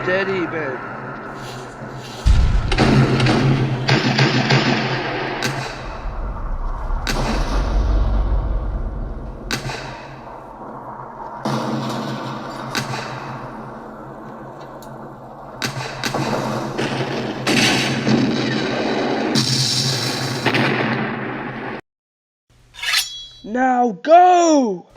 Steady, man. Now go!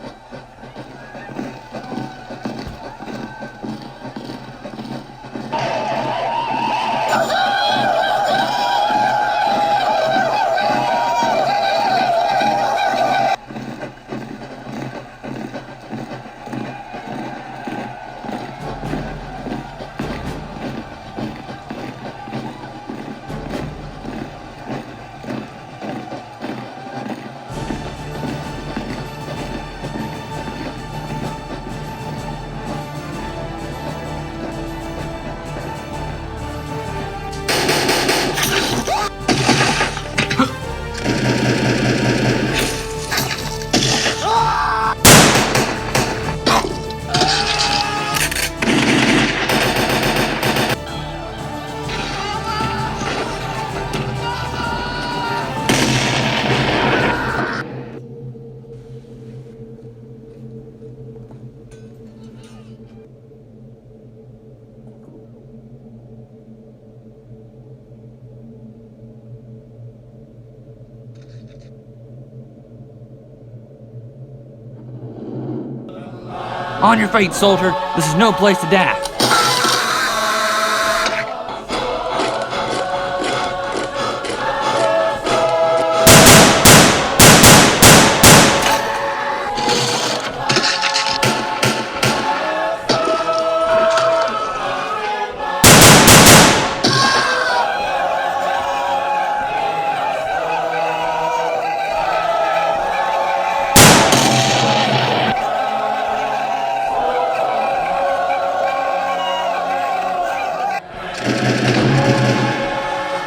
On your feet, soldier. This is no place to die.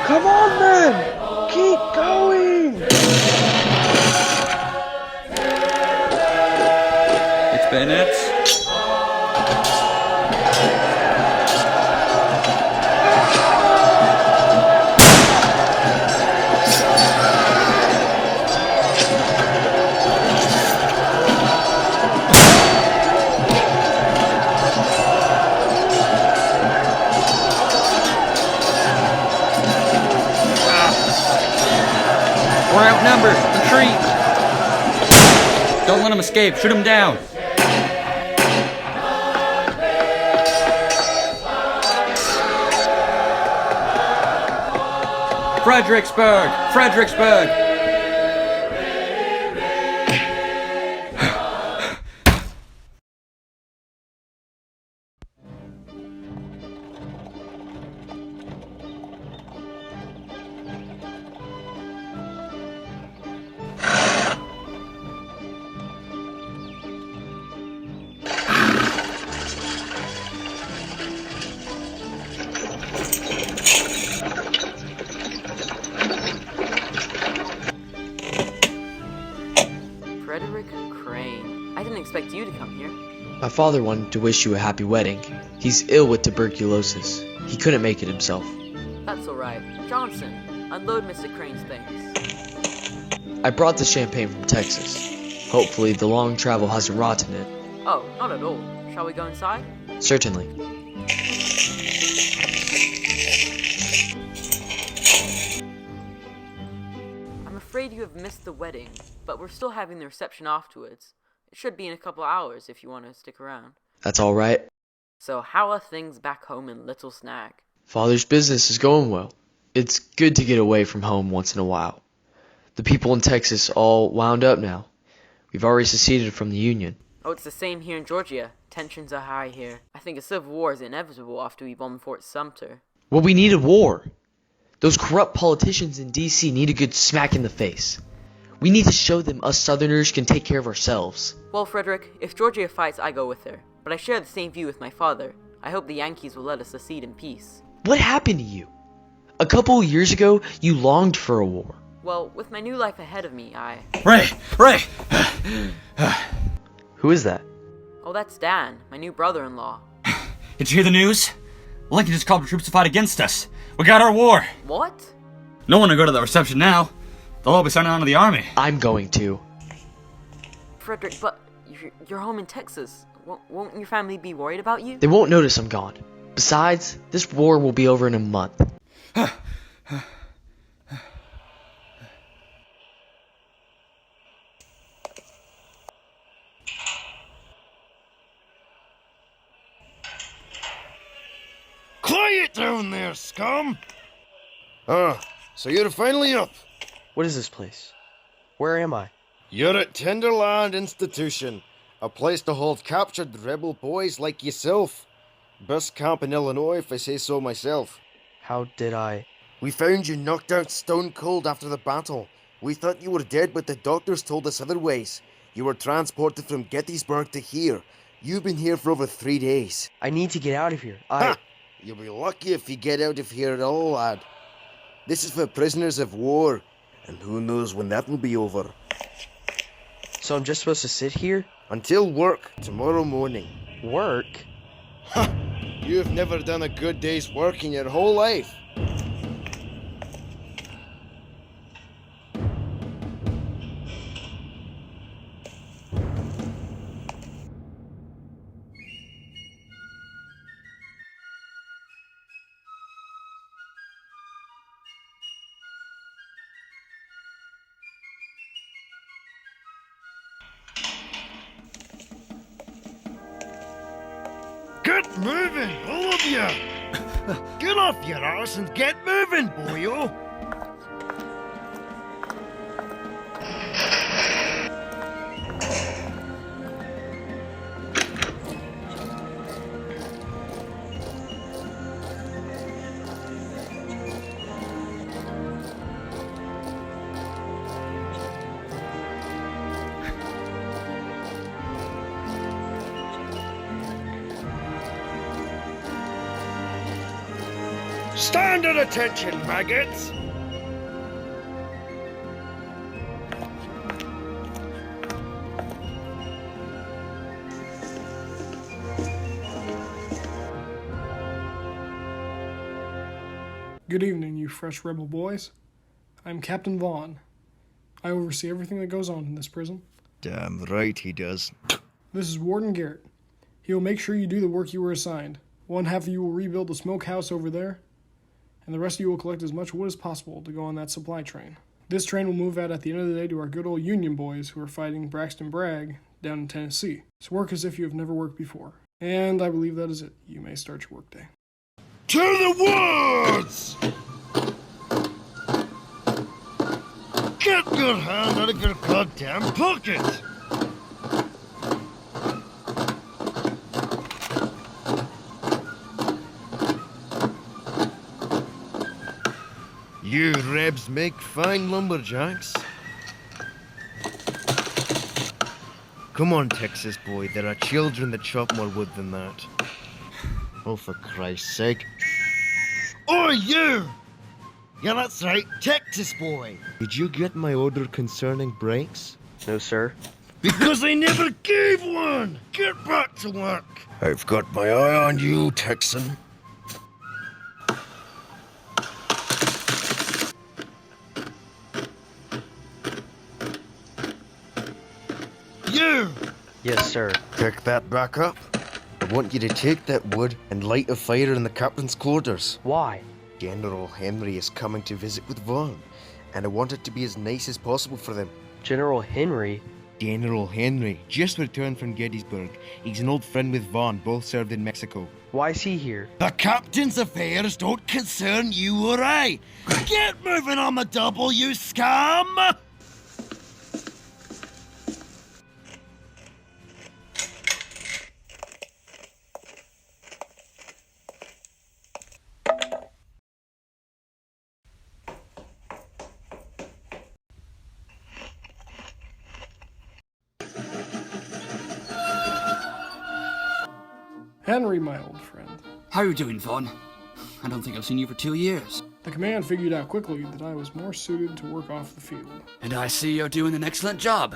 Come on, man! Keep going! It's bayonets. We're outnumbered. Retreat. Don't let them escape. Shoot them down. Fredericksburg! Fredericksburg! Frederick Crane. I didn't expect you to come here. My father wanted to wish you a happy wedding. He's ill with tuberculosis. He couldn't make it himself. That's alright. Johnson, unload Mr. Crane's things. I brought the champagne from Texas. Hopefully the long travel hasn't rotten it. Oh, not at all. Shall we go inside? Certainly. I'm afraid you have missed the wedding, but we're still having the reception afterwards. It should be in a couple hours if you want to stick around. That's all right. So how are things back home in Littlesnag? Father's business is going well. It's good to get away from home once in a while. The people in Texas all wound up now. We've already seceded from the Union. Oh, it's the same here in Georgia. Tensions are high here. I think a civil war is inevitable after we bomb Fort Sumter. Well, we need a war. Those corrupt politicians in D.C. need a good smack in the face. We need to show them us Southerners can take care of ourselves. Well, Frederick, if Georgia fights, I go with her. But I share the same view with my father. I hope the Yankees will let us secede in peace. What happened to you? A couple of years ago, you longed for a war. Well, with my new life ahead of me, Ray! Who is that? Oh, that's Dan, my new brother-in-law. Did you hear the news? Lincoln just called for troops to fight against us. We got our war. What? No one will go to the reception now. They'll all be signing on to the army. I'm going to. Frederick, but you're home in Texas. Won't your family be worried about you? They won't notice I'm gone. Besides, this war will be over in a month. Quiet down there, scum! So you're finally up. What is this place? Where am I? You're at Tinderland Institution, a place to hold captured rebel boys like yourself. Best camp in Illinois, if I say so myself. How did I... We found you knocked out stone cold after the battle. We thought you were dead, but the doctors told us otherwise. You were transported from Gettysburg to here. You've been here for over 3 days. I need to get out of here. Ha! You'll be lucky if you get out of here at all, lad. This is for prisoners of war, and who knows when that will be over. So I'm just supposed to sit here? Until work tomorrow morning. Work? Ha! You've never done a good day's work in your whole life. Get moving, all of you! Get off your arse and get moving, boyo! Stand at attention, maggots! Good evening, you fresh rebel boys. I'm Captain Vaughn. I oversee everything that goes on in this prison. Damn right he does. This is Warden Garrett. He will make sure you do the work you were assigned. One half of you will rebuild the smokehouse over there, and the rest of you will collect as much wood as possible to go on that supply train. This train will move out at the end of the day to our good old Union boys who are fighting Braxton Bragg down in Tennessee. So work as if you have never worked before. And I believe that is it. You may start your workday. To the woods! Get your hand out of your goddamn pocket! You rebs make fine lumberjacks. Come on, Texas boy, there are children that chop more wood than that. Oh, for Christ's sake. Oh, you! Yeah, that's right, Texas boy. Did you get my order concerning brakes? No, sir. Because I never gave one! Get back to work! I've got my eye on you, Texan. You! Yes, sir. Pick that back up. I want you to take that wood and light a fire in the captain's quarters. Why? General Henry is coming to visit with Vaughn, and I want it to be as nice as possible for them. General Henry? General Henry just returned from Gettysburg. He's an old friend with Vaughn, both served in Mexico. Why is he here? The captain's affairs don't concern you or I. Get moving on the double, you scum! Henry, my old friend. How are you doing, Vaughn? I don't think I've seen you for 2 years. The command figured out quickly that I was more suited to work off the field. And I see you're doing an excellent job.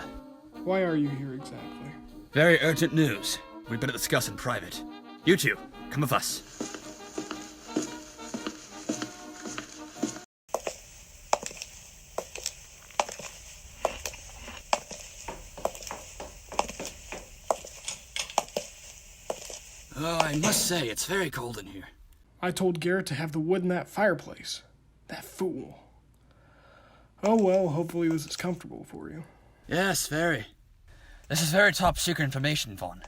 Why are you here exactly? Very urgent news. We'd better discuss in private. You two, come with us. must say, it's very cold in here. I told Garrett to have the wood in that fireplace. That fool. Oh well, hopefully this is comfortable for you. Yes, very. This is very top secret information, Vaughn.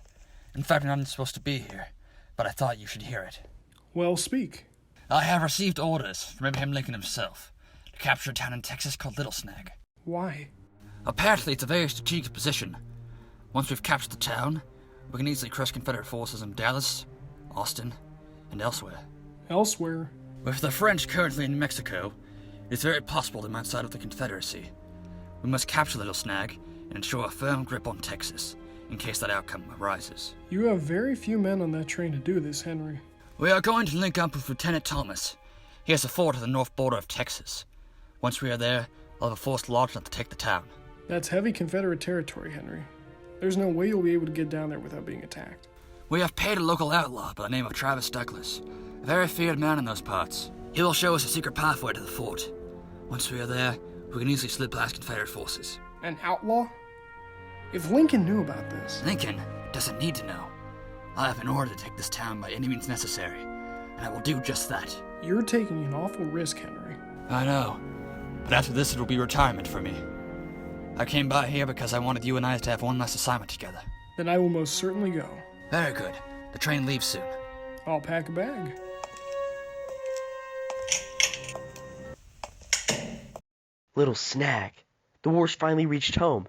In fact, I'm not supposed to be here, but I thought you should hear it. Well, speak. I have received orders from Abraham Lincoln himself to capture a town in Texas called Littlesnag. Why? Apparently, it's a very strategic position. Once we've captured the town, we can easily crush Confederate forces in Dallas, Austin, and elsewhere. Elsewhere? With the French currently in Mexico, it's very possible they might side with the Confederacy. We must capture Littlesnag and ensure a firm grip on Texas, in case that outcome arises. You have very few men on that train to do this, Henry. We are going to link up with Lieutenant Thomas. He has a fort at the north border of Texas. Once we are there, I'll have a force large enough to take the town. That's heavy Confederate territory, Henry. There's no way you'll be able to get down there without being attacked. We have paid a local outlaw by the name of Travis Douglas, a very feared man in those parts. He will show us a secret pathway to the fort. Once we are there, we can easily slip past Confederate forces. An outlaw? If Lincoln knew about this... Lincoln doesn't need to know. I have been ordered to take this town by any means necessary, and I will do just that. You're taking an awful risk, Henry. I know, but after this it will be retirement for me. I came by here because I wanted you and I to have one last assignment together. Then I will most certainly go. Very good. The train leaves soon. I'll pack a bag. Littlesnag. The war's finally reached home.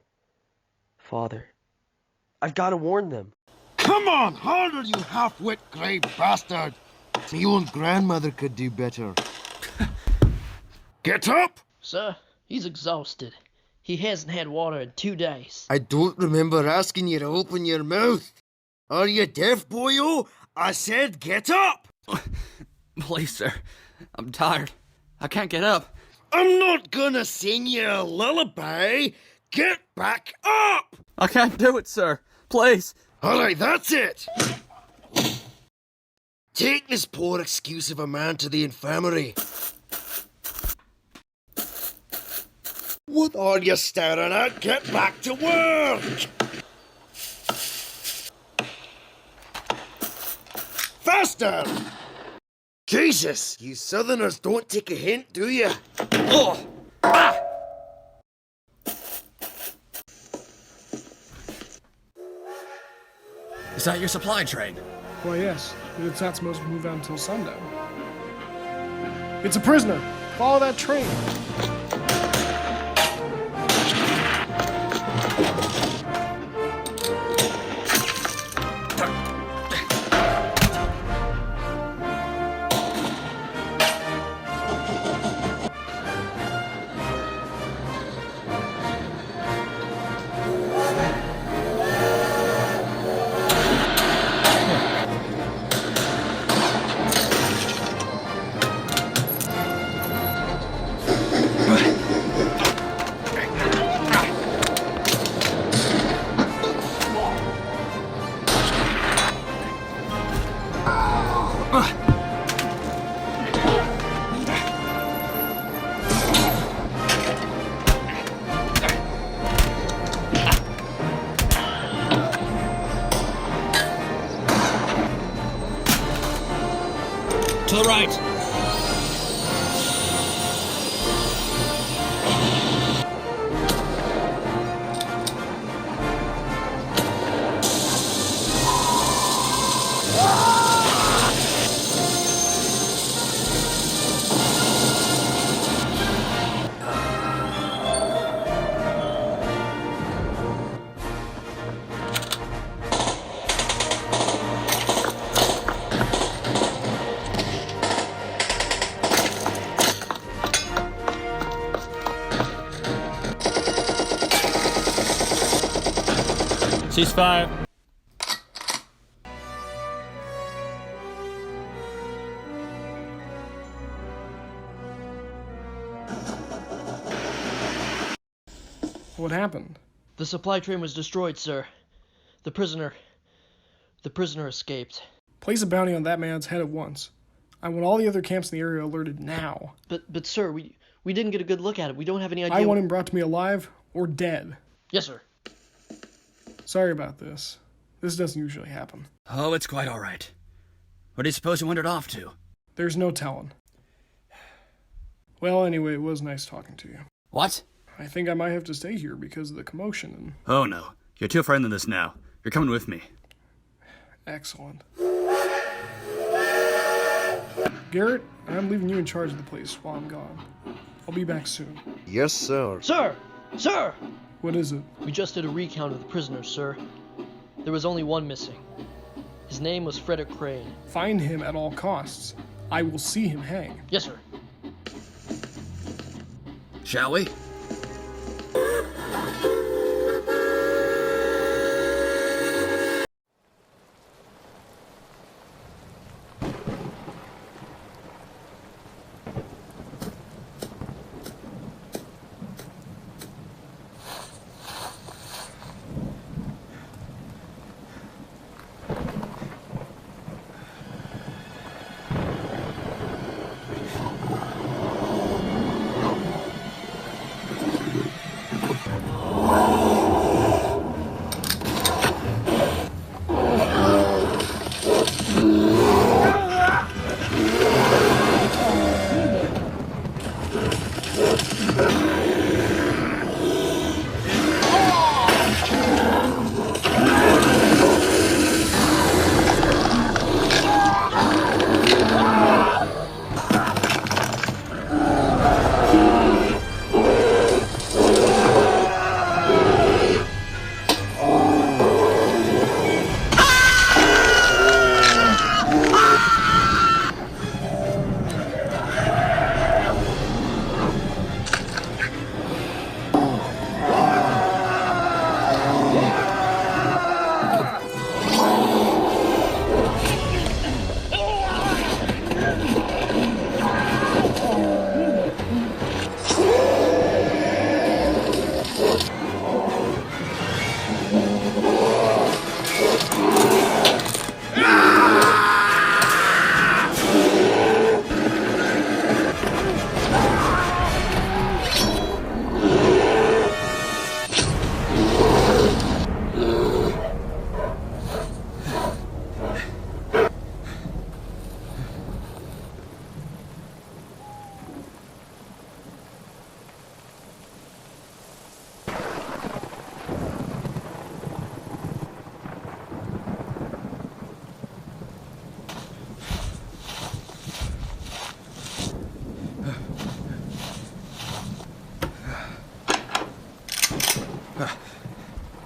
Father, I've got to warn them. Come on, harder, you half-wit grey bastard! My own grandmother could do better. Get up! Sir, he's exhausted. He hasn't had water in 2 days. I don't remember asking you to open your mouth. Are you deaf, boyo? I said get up! Please, sir. I'm tired. I can't get up. I'm not gonna sing you a lullaby. Get back up! I can't do it, sir. Please. Alright, that's it. Take this poor excuse of a man to the infirmary. What are you staring at? Get back to work! Faster! Jesus, you southerners don't take a hint, do you? Oh! Ah! Is that your supply train? Why, yes, but it's not supposed to move out until sundown. It's a prisoner! Follow that train! To the right. Ceasefire. What happened? The supply train was destroyed, sir. The prisoner escaped. Place a bounty on that man's head at once. I want all the other camps in the area alerted now. But sir, we didn't get a good look at it. We don't have any idea. I want him brought to me alive or dead. Yes, sir. Sorry about this. This doesn't usually happen. Oh, it's quite all right. Where do you suppose he wandered off to? There's no telling. Well, anyway, it was nice talking to you. What? I think I might have to stay here because of the commotion and... Oh no, you're too frightened of this now. You're coming with me. Excellent. Garrett, I'm leaving you in charge of the place while I'm gone. I'll be back soon. Yes, sir. Sir! Sir! What is it? We just did a recount of the prisoners, sir. There was only one missing. His name was Frederick Crane. Find him at all costs. I will see him hang. Yes, sir. Shall we?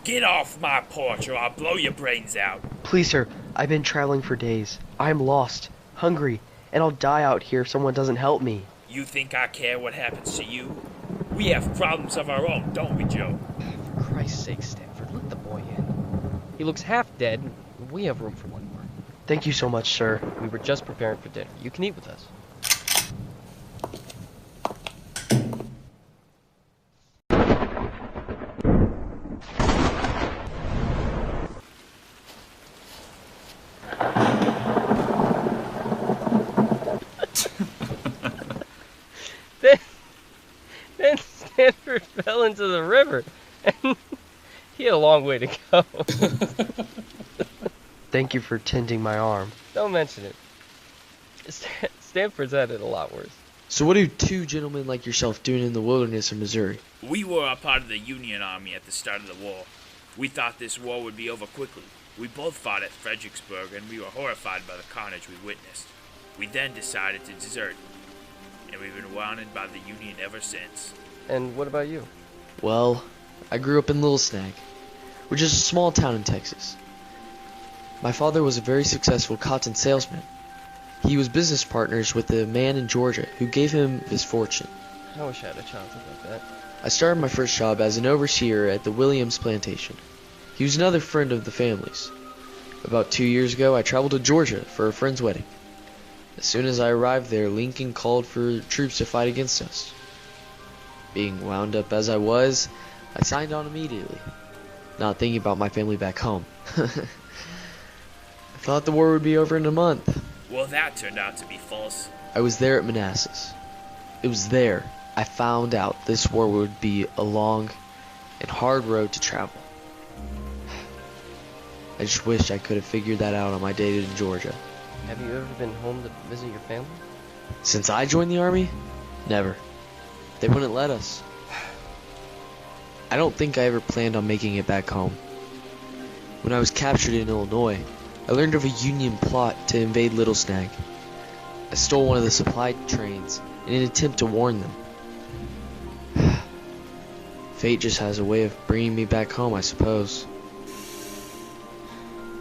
Get off my porch or I'll blow your brains out. Please, sir, I've been traveling for days. I'm lost, hungry, and I'll die out here if someone doesn't help me. You think I care what happens to you? We have problems of our own, don't we, Joe? For Christ's sake, Stanford, let the boy in. He looks half dead, and we have room for one more. Thank you so much, sir. We were just preparing for dinner. You can eat with us. Then Stanford fell into the river, and he had a long way to go. Thank you for tending my arm. Don't mention it. Stanford's had it a lot worse. So what do two gentlemen like yourself doing in the wilderness of Missouri? We were a part of the Union Army at the start of the war. We thought this war would be over quickly. We both fought at Fredericksburg, and we were horrified by the carnage we witnessed. We then decided to desert, and we've been wanted by the Union ever since. And what about you? Well, I grew up in Littlesnag, which is a small town in Texas. My father was a very successful cotton salesman. He was business partners with a man in Georgia who gave him his fortune. I wish I had a childhood like that. I started my first job as an overseer at the Williams Plantation. He was another friend of the family's. About 2 years ago, I traveled to Georgia for a friend's wedding. As soon as I arrived there, Lincoln called for troops to fight against us. Being wound up as I was, I signed on immediately, not thinking about my family back home. I thought the war would be over in a month. Well, that turned out to be false. I was there at Manassas. It was there I found out this war would be a long and hard road to travel. I just wish I could have figured that out on my day in Georgia. Have you ever been home to visit your family? Since I joined the army? Never. They wouldn't let us. I don't think I ever planned on making it back home. When I was captured in Illinois, I learned of a Union plot to invade Littlesnag. I stole one of the supply trains in an attempt to warn them. Fate just has a way of bringing me back home, I suppose.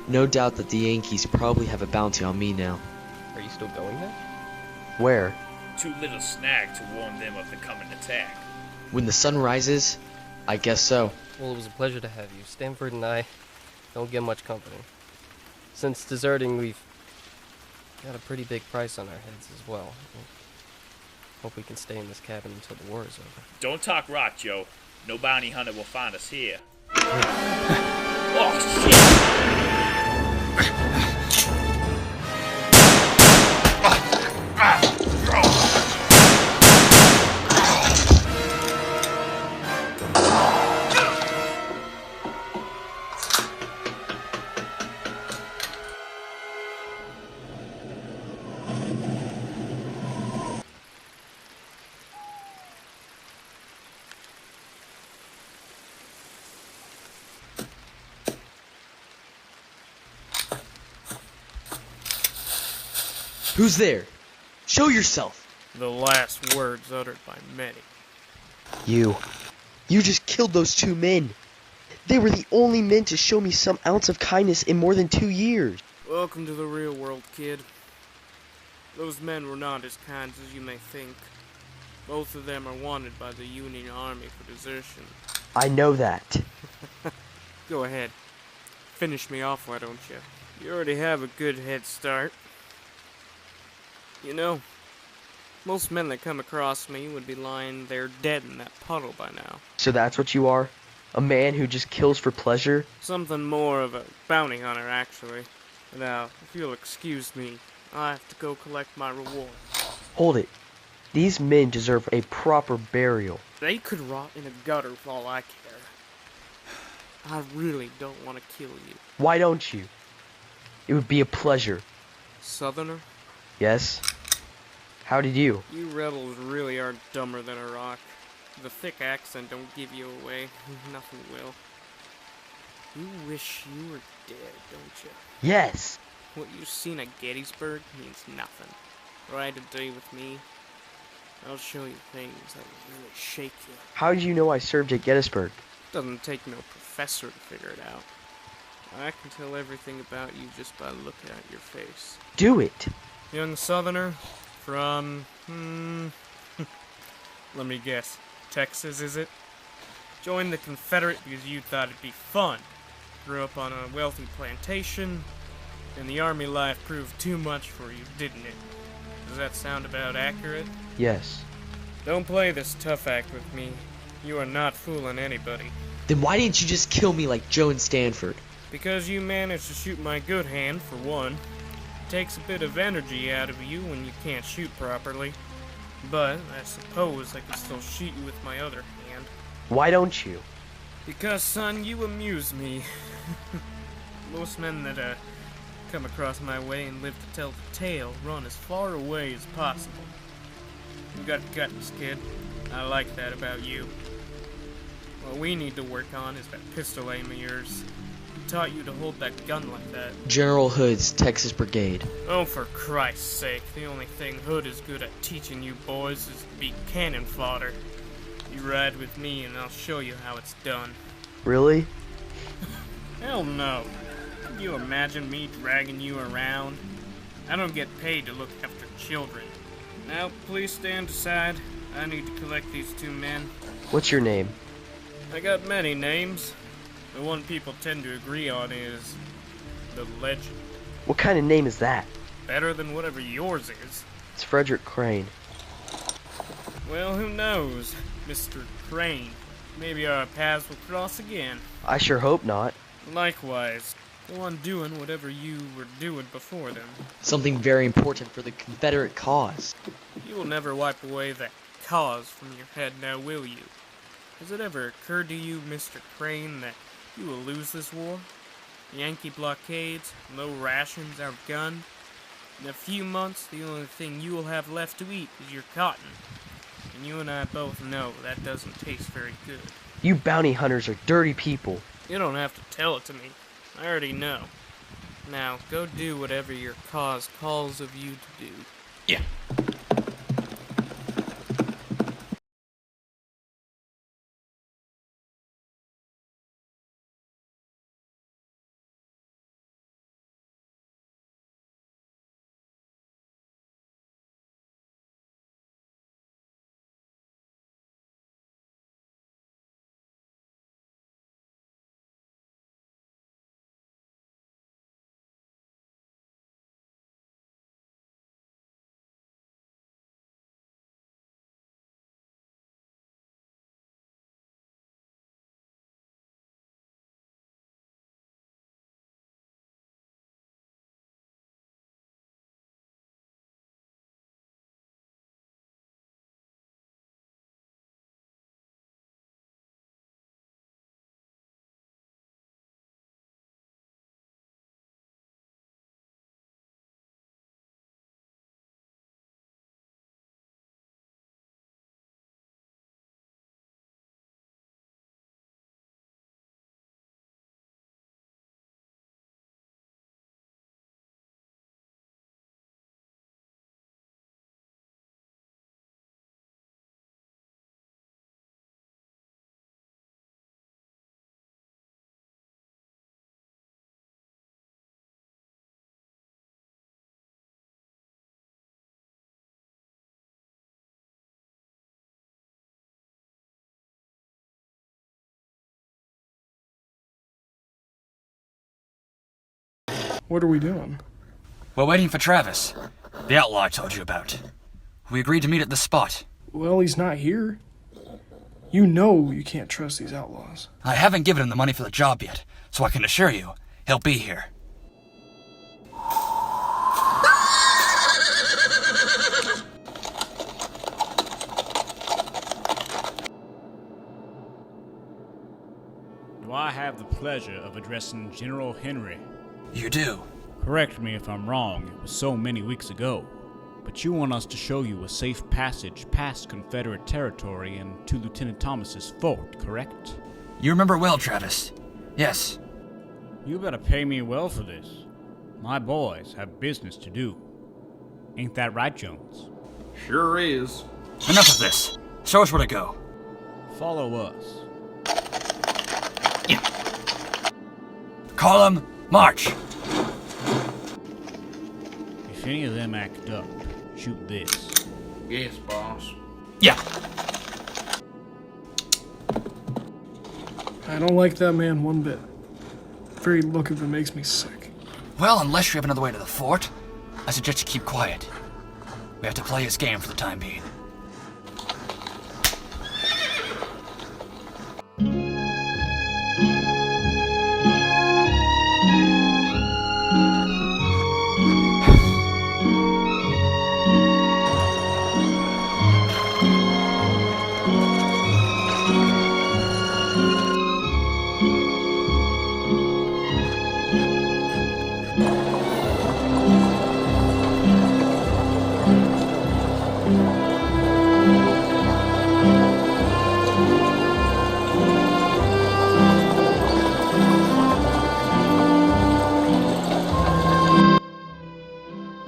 No doubt that the Yankees probably have a bounty on me now. Are you still going there? Where? To Littlesnag to warn them of the coming attack. When the sun rises, I guess so. Well, it was a pleasure to have you. Stanford and I don't get much company. Since deserting, we've got a pretty big price on our heads as well. Hope we can stay in this cabin until the war is over. Don't talk rot, Joe. No bounty hunter will find us here. Oh, shit! Who's there? Show yourself! The last words uttered by many. You just killed those 2 men. They were the only men to show me some ounce of kindness in more than 2 years. Welcome to the real world, kid. Those men were not as kind as you may think. Both of them are wanted by the Union Army for desertion. I know that. Go ahead. Finish me off, why don't you? You already have a good head start. You know, most men that come across me would be lying there dead in that puddle by now. So that's what you are? A man who just kills for pleasure? Something more of a bounty hunter, actually. Now, if you'll excuse me, I have to go collect my reward. Hold it. These men deserve a proper burial. They could rot in a gutter for all I care. I really don't want to kill you. Why don't you? It would be a pleasure. Southerner? Yes? How did you? You rebels really are dumber than a rock. The thick accent don't give you away. Nothing will. You wish you were dead, don't you? Yes! What you've seen at Gettysburg means nothing. Ride a day with me. I'll show you things that will really shake you. How did you know I served at Gettysburg? Doesn't take no professor to figure it out. I can tell everything about you just by looking at your face. Do it! Young Southerner from, let me guess, Texas, is it? Joined the Confederate because you thought it'd be fun. Grew up on a wealthy plantation, and the army life proved too much for you, didn't it? Does that sound about accurate? Yes. Don't play this tough act with me. You are not fooling anybody. Then why didn't you just kill me like Joe and Stanford? Because you managed to shoot my good hand, for one. Takes a bit of energy out of you when you can't shoot properly. But I suppose I can still shoot you with my other hand. Why don't you? Because, son, you amuse me. Most men that come across my way and live to tell the tale run as far away as possible. You got guts, kid. I like that about you. What we need to work on is that pistol aim of yours. Taught you to hold that gun like that. General Hood's Texas Brigade. Oh, for Christ's sake, the only thing Hood is good at teaching you boys is to be cannon fodder. You ride with me and I'll show you how it's done. Really? Hell no. Can you imagine me dragging you around? I don't get paid to look after children. Now, please stand aside. I need to collect these 2 men. What's your name? I got many names. The one people tend to agree on is the Legend. What kind of name is that? Better than whatever yours is. It's Frederick Crane. Well, who knows, Mr. Crane. Maybe our paths will cross again. I sure hope not. Likewise. Go on doing whatever you were doing before then. Something very important for the Confederate cause. You will never wipe away that cause from your head now, will you? Has it ever occurred to you, Mr. Crane, that you will lose this war? Yankee blockades, low rations, outgunned. In a few months, the only thing you will have left to eat is your cotton. And you and I both know that doesn't taste very good. You bounty hunters are dirty people. You don't have to tell it to me. I already know. Now, go do whatever your cause calls of you to do. Yeah. What are we doing? We're waiting for Travis, the outlaw I told you about. We agreed to meet at the spot. Well, he's not here. You know you can't trust these outlaws. I haven't given him the money for the job yet, so I can assure you, he'll be here. Do I have the pleasure of addressing General Henry? You do. Correct me if I'm wrong, it was so many weeks ago. But you want us to show you a safe passage past Confederate territory and to Lieutenant Thomas's fort, correct? You remember well, Travis. Yes. You better pay me well for this. My boys have business to do. Ain't that right, Jones? Sure is. Enough of this. Show us where to go. Follow us. Yeah. Call 'em. March! If any of them act up, shoot this. Yes, boss. Yeah. I don't like that man one bit. The very look of him makes me sick. Well, unless you have another way to the fort, I suggest you keep quiet. We have to play his game for the time being.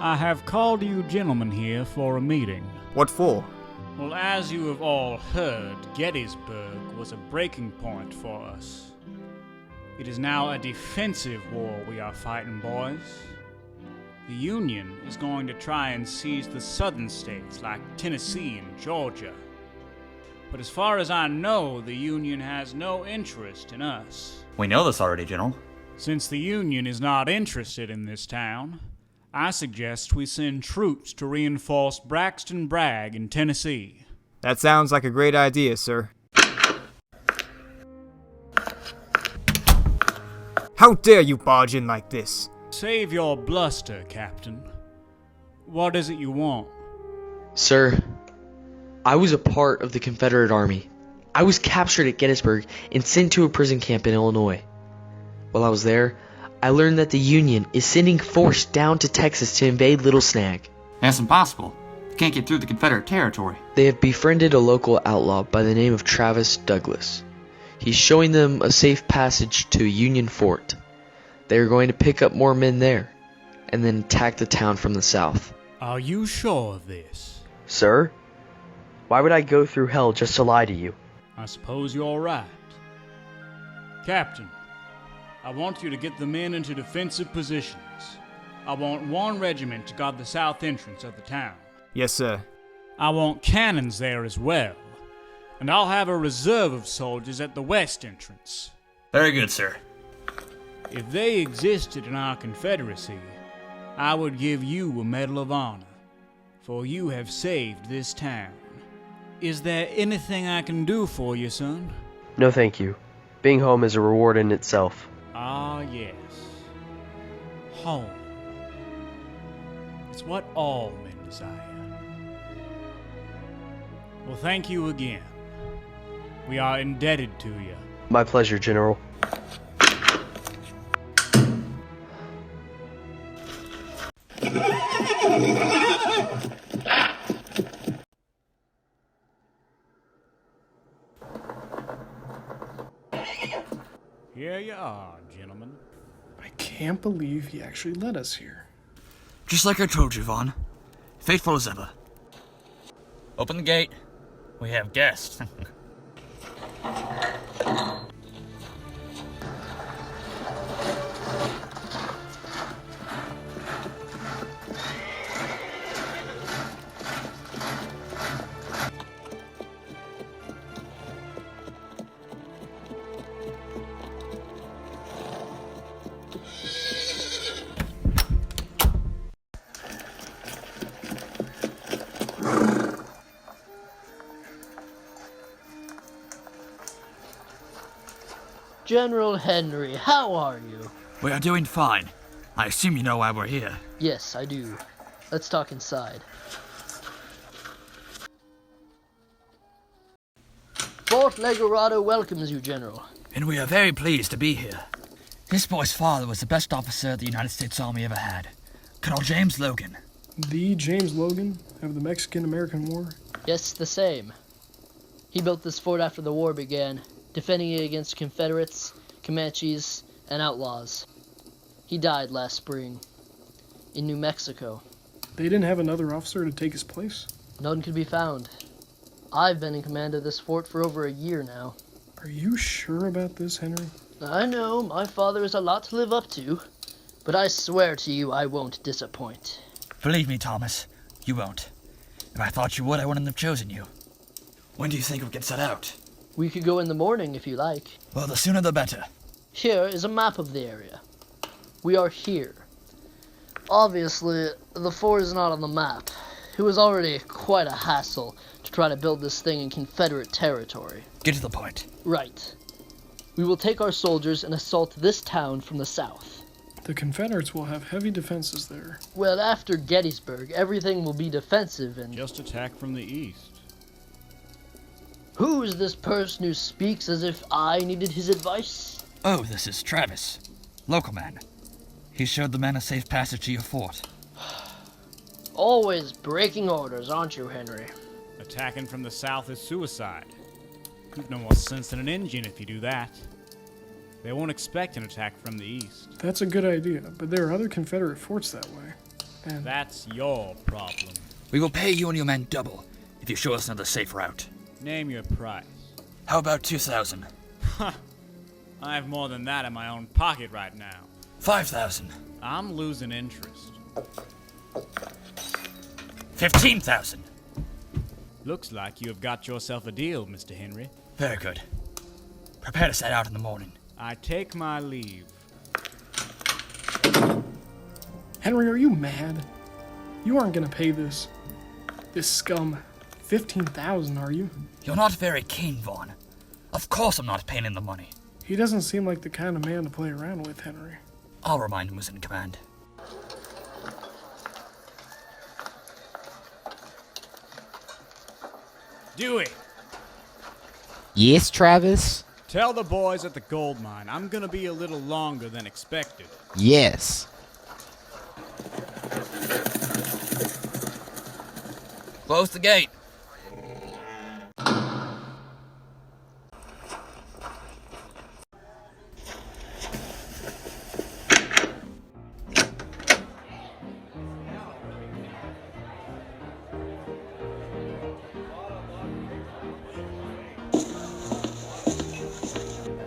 I have called you gentlemen here for a meeting. What for? Well, as you have all heard, Gettysburg was a breaking point for us. It is now a defensive war we are fighting, boys. The Union is going to try and seize the southern states like Tennessee and Georgia. But as far as I know, the Union has no interest in us. We know this already, General. Since the Union is not interested in this town, I suggest we send troops to reinforce Braxton Bragg in Tennessee. That sounds like a great idea, sir. How dare you barge in like this? Save your bluster, Captain. What is it you want? Sir, I was a part of the Confederate Army. I was captured at Gettysburg and sent to a prison camp in Illinois. While I was there, I learned that the Union is sending force down to Texas to invade Littlesnag. That's impossible. You can't get through the Confederate territory. They have befriended a local outlaw by the name of Travis Douglas. He's showing them a safe passage to a Union fort. They are going to pick up more men there, and then attack the town from the south. Are you sure of this? Sir? Why would I go through hell just to lie to you? I suppose you're right. Captain, I want you to get the men into defensive positions. I want one regiment to guard the south entrance of the town. Yes, sir. I want cannons there as well. And I'll have a reserve of soldiers at the west entrance. Very good, sir. If they existed in our Confederacy, I would give you a Medal of Honor, for you have saved this town. Is there anything I can do for you, son? No, thank you. Being home is a reward in itself. Ah, yes. Home. It's what all men desire. Well, thank you again. We are indebted to you. My pleasure, General. Here you are, gentlemen. I can't believe he actually led us here. Just like I told you, Vaughn. Faithful as ever. Open the gate. We have guests. General Henry, how are you? We are doing fine. I assume you know why we're here. Yes, I do. Let's talk inside. Fort Legoredo welcomes you, General. And we are very pleased to be here. This boy's father was the best officer the United States Army ever had. Colonel James Logan. The James Logan of the Mexican-American War? Yes, the same. He built this fort after the war began, defending it against Confederates, Comanches, and outlaws. He died last spring in New Mexico. They didn't have another officer to take his place? None could be found. I've been in command of this fort for over a year now. Are you sure about this, Henry? I know, my father has a lot to live up to, but I swear to you I won't disappoint. Believe me, Thomas, you won't. If I thought you would, I wouldn't have chosen you. When do you think we can set out? We could go in the morning if you like. Well, the sooner the better. Here is a map of the area. We are here. Obviously, the fort is not on the map. It was already quite a hassle to try to build this thing in Confederate territory. Get to the point. Right. We will take our soldiers and assault this town from the south. The Confederates will have heavy defenses there. Well, after Gettysburg, everything will be defensive and... Just attack from the east. Who is this person who speaks as if I needed his advice? Oh, this is Travis. Local man. He showed the men a safe passage to your fort. Always breaking orders, aren't you, Henry? Attacking from the south is suicide. You've no more sense than an engine if you do that. They won't expect an attack from the east. That's a good idea, but there are other Confederate forts that way. And that's your problem. We will pay you and your men double if you show us another safe route. Name your price. How about 2,000? Huh. I have more than that in my own pocket right now. 5,000. I'm losing interest. 15,000. Looks like you have got yourself a deal, Mr. Henry. Very good. Prepare to set out in the morning. I take my leave. Henry, are you mad? You aren't gonna pay this scum 15,000, are you? You're not very keen, Vaughn. Of course I'm not paying him the money. He doesn't seem like the kind of man to play around with, Henry. I'll remind him who's in command. Dewey! Yes, Travis? Tell the boys at the gold mine I'm gonna be a little longer than expected. Yes. Close the gate.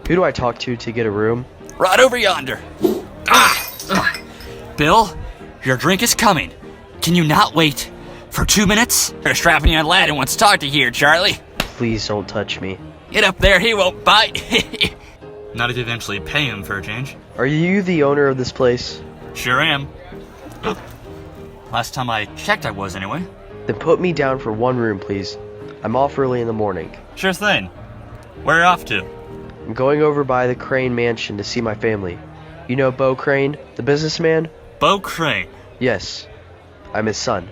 Who do I talk to get a room? Right over yonder. Bill, your drink is coming. Can you not wait for 2 minutes? There's a strapping young lad who wants to talk to you here, Charlie. Please don't touch me. Get up there, he won't bite. Not if you eventually pay him for a change. Are you the owner of this place? Sure am. Last time I checked, I was anyway. Then put me down for one room, please. I'm off early in the morning. Sure thing. Where are you off to? I'm going over by the Crane mansion to see my family. You know Bo Crane, the businessman? Bo Crane? Yes. I'm his son.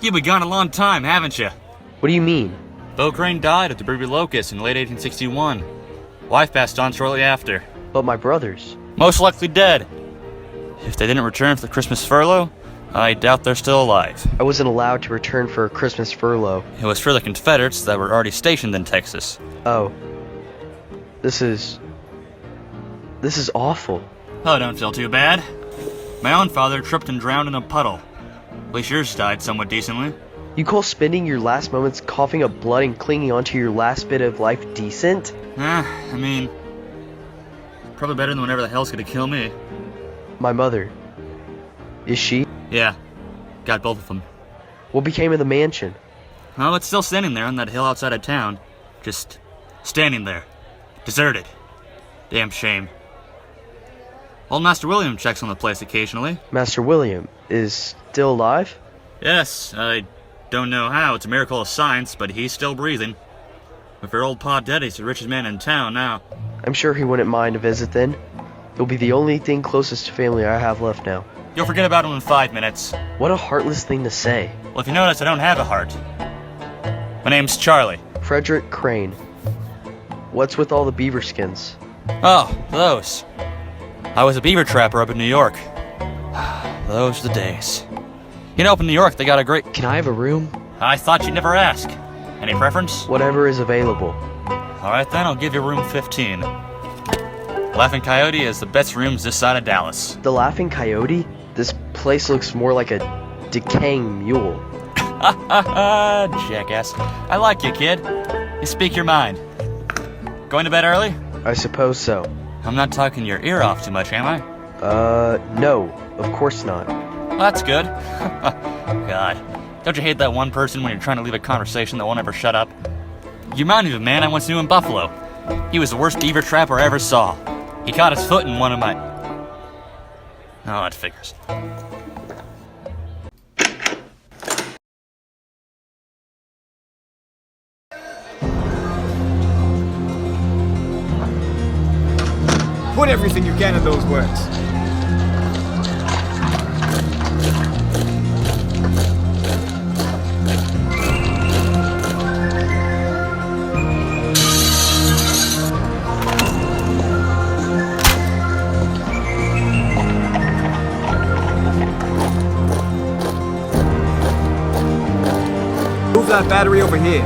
You've been gone a long time, haven't you? What do you mean? Bo Crane died of tuberculosis in late 1861. Wife passed on shortly after. But my brothers? Most likely dead. If they didn't return for the Christmas furlough, I doubt they're still alive. I wasn't allowed to return for a Christmas furlough. It was for the Confederates that were already stationed in Texas. Oh. This is awful. Oh, don't feel too bad. My own father tripped and drowned in a puddle. At least yours died somewhat decently. You call spending your last moments coughing up blood and clinging onto your last bit of life decent? I mean, probably better than whatever the hell's gonna kill me. My mother. Is she? Yeah, got both of them. What became of the mansion? Oh, it's still standing there on that hill outside of town. Just standing there. Deserted. Damn shame. Old Master William checks on the place occasionally. Master William is still alive? Yes, I don't know how. It's a miracle of science, but he's still breathing. With your old pa dead, he's the richest man in town now. I'm sure he wouldn't mind a visit then. He'll be the only thing closest to family I have left now. You'll forget about him in 5 minutes. What a heartless thing to say. Well, if you notice, I don't have a heart. My name's Charlie. Frederick Crane. What's with all the beaver skins? Oh, those. I was a beaver trapper up in New York. Those are the days. You know, up in New York, they got a great... Can I have a room? I thought you'd never ask. Any preference? Whatever is available. Alright then, I'll give you room 15. Laughing Coyote is the best rooms this side of Dallas. The Laughing Coyote? This place looks more like a decaying mule. Jackass. I like you, kid. You speak your mind. Going to bed early? I suppose so. I'm not talking your ear off too much, am I? No. Of course not. Well, that's good. God. Don't you hate that one person when you're trying to leave a conversation that won't ever shut up? You remind me of a man I once knew in Buffalo. He was the worst beaver trapper I ever saw. He caught his foot in one of my... Oh, that figures. Put everything you can in those words. Move that battery over here.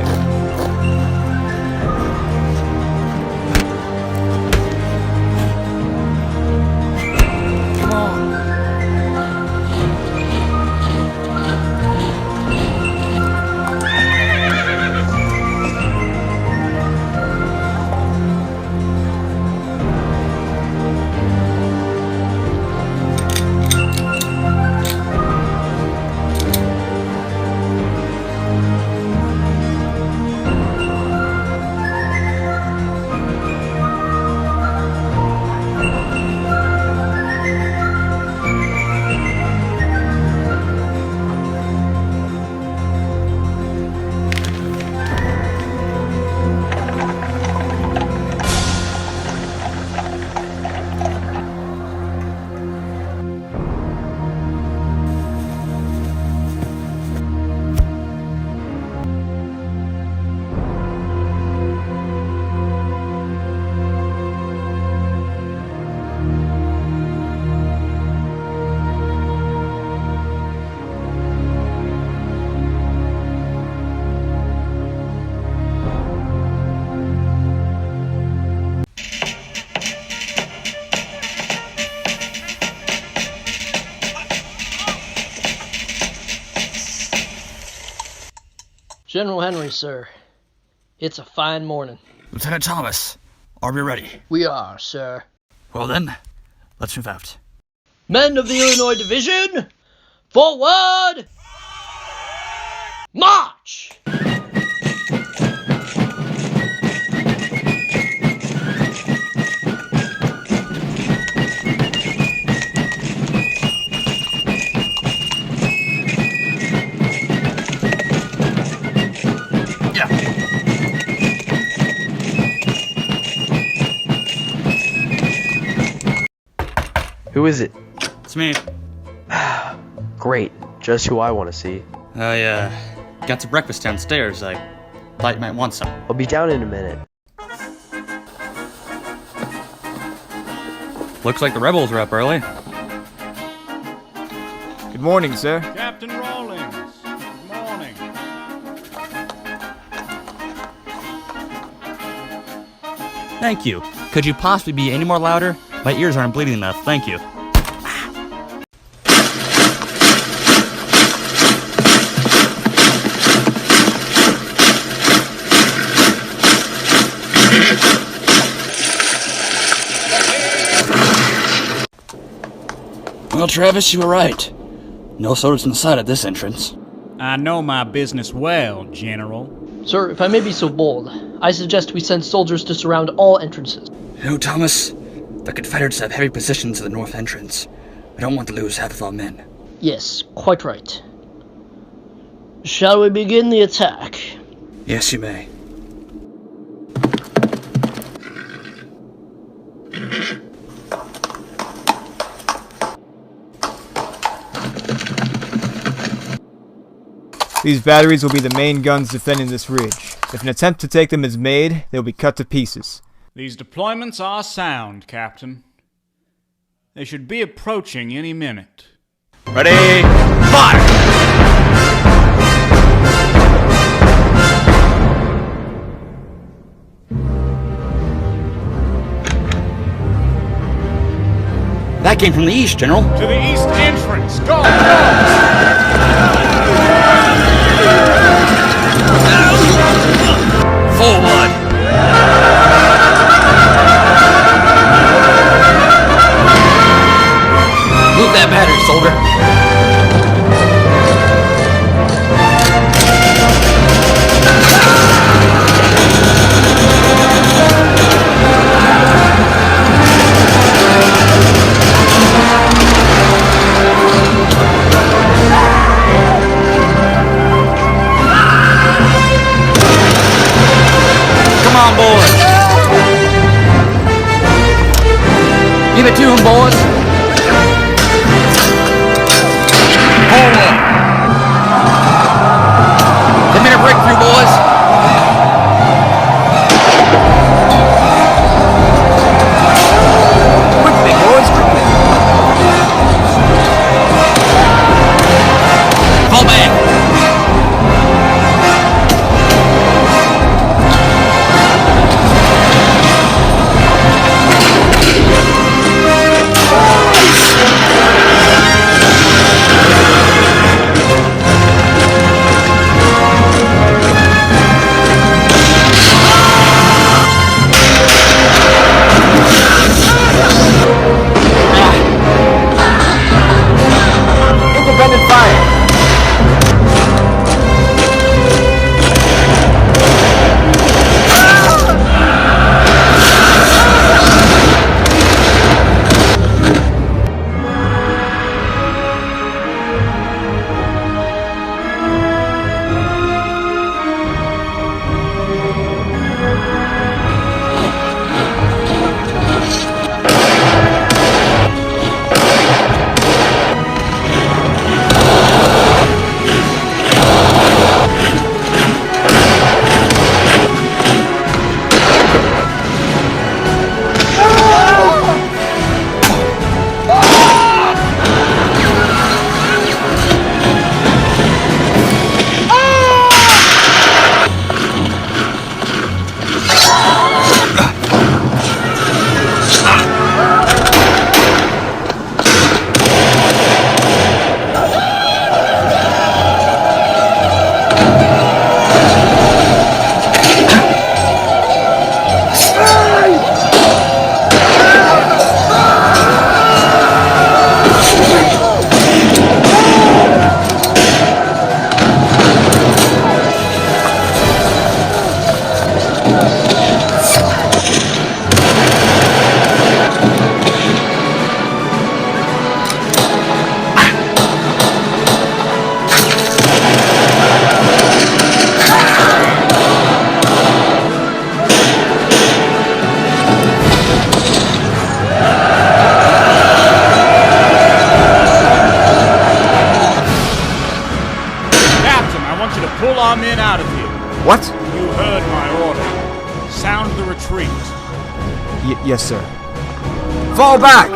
General Henry, sir. It's a fine morning. Lieutenant Thomas, are we ready? We are, sir. Well then, let's move out. Men of the Illinois Division, forward! March! Who is it? It's me. Great. Just who I want to see. I, got some breakfast downstairs. I thought you might want some. I'll be down in a minute. Looks like the rebels are up early. Good morning, sir. Captain Rawlings, good morning. Thank you. Could you possibly be any more louder? My ears aren't bleeding enough, thank you. Well, Travis, you were right. No soldiers inside at this entrance. I know my business well, General. Sir, if I may be so bold, I suggest we send soldiers to surround all entrances. No, Thomas. The Confederates have heavy positions at the north entrance. I don't want to lose half of our men. Yes, quite right. Shall we begin the attack? Yes, you may. These batteries will be the main guns defending this ridge. If an attempt to take them is made, they will be cut to pieces. These deployments are sound, Captain. They should be approaching any minute. Ready, fire! That came from the east, General. To the east entrance! Go! Go! Forward! Move that battery, soldier. I want you to pull our men out of here. What? You heard my order. Sound the retreat. Yes, sir. Fall back!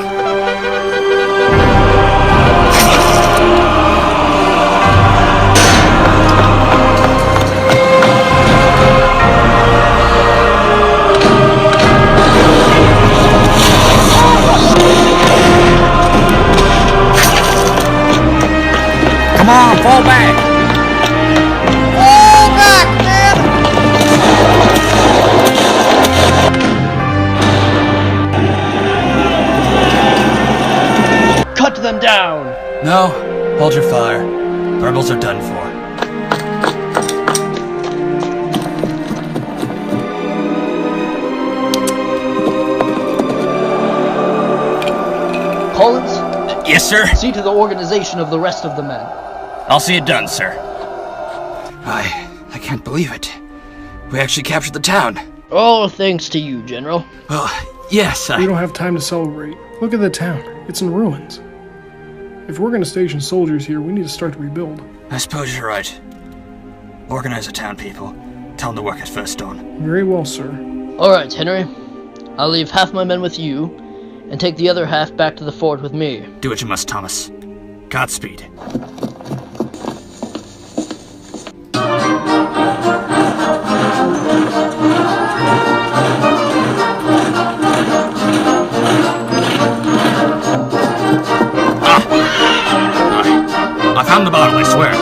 Come on, fall back! Fall back, man! Cut them down! No, hold your fire. The rebels are done for. Collins, Yes, sir? see to the organization of the rest of the men. I'll see it done, sir. I can't believe it. We actually captured the town. All thanks to you, General. Well, yes, We don't have time to celebrate. Look at the town. It's in ruins. If we're going to station soldiers here, we need to start to rebuild. I suppose you're right. Organize the town people. Tell them to work at first dawn. Very well, sir. Alright, Henry. I'll leave half my men with you, and take the other half back to the fort with me. Do what you must, Thomas. Godspeed. I found the bottle, I swear.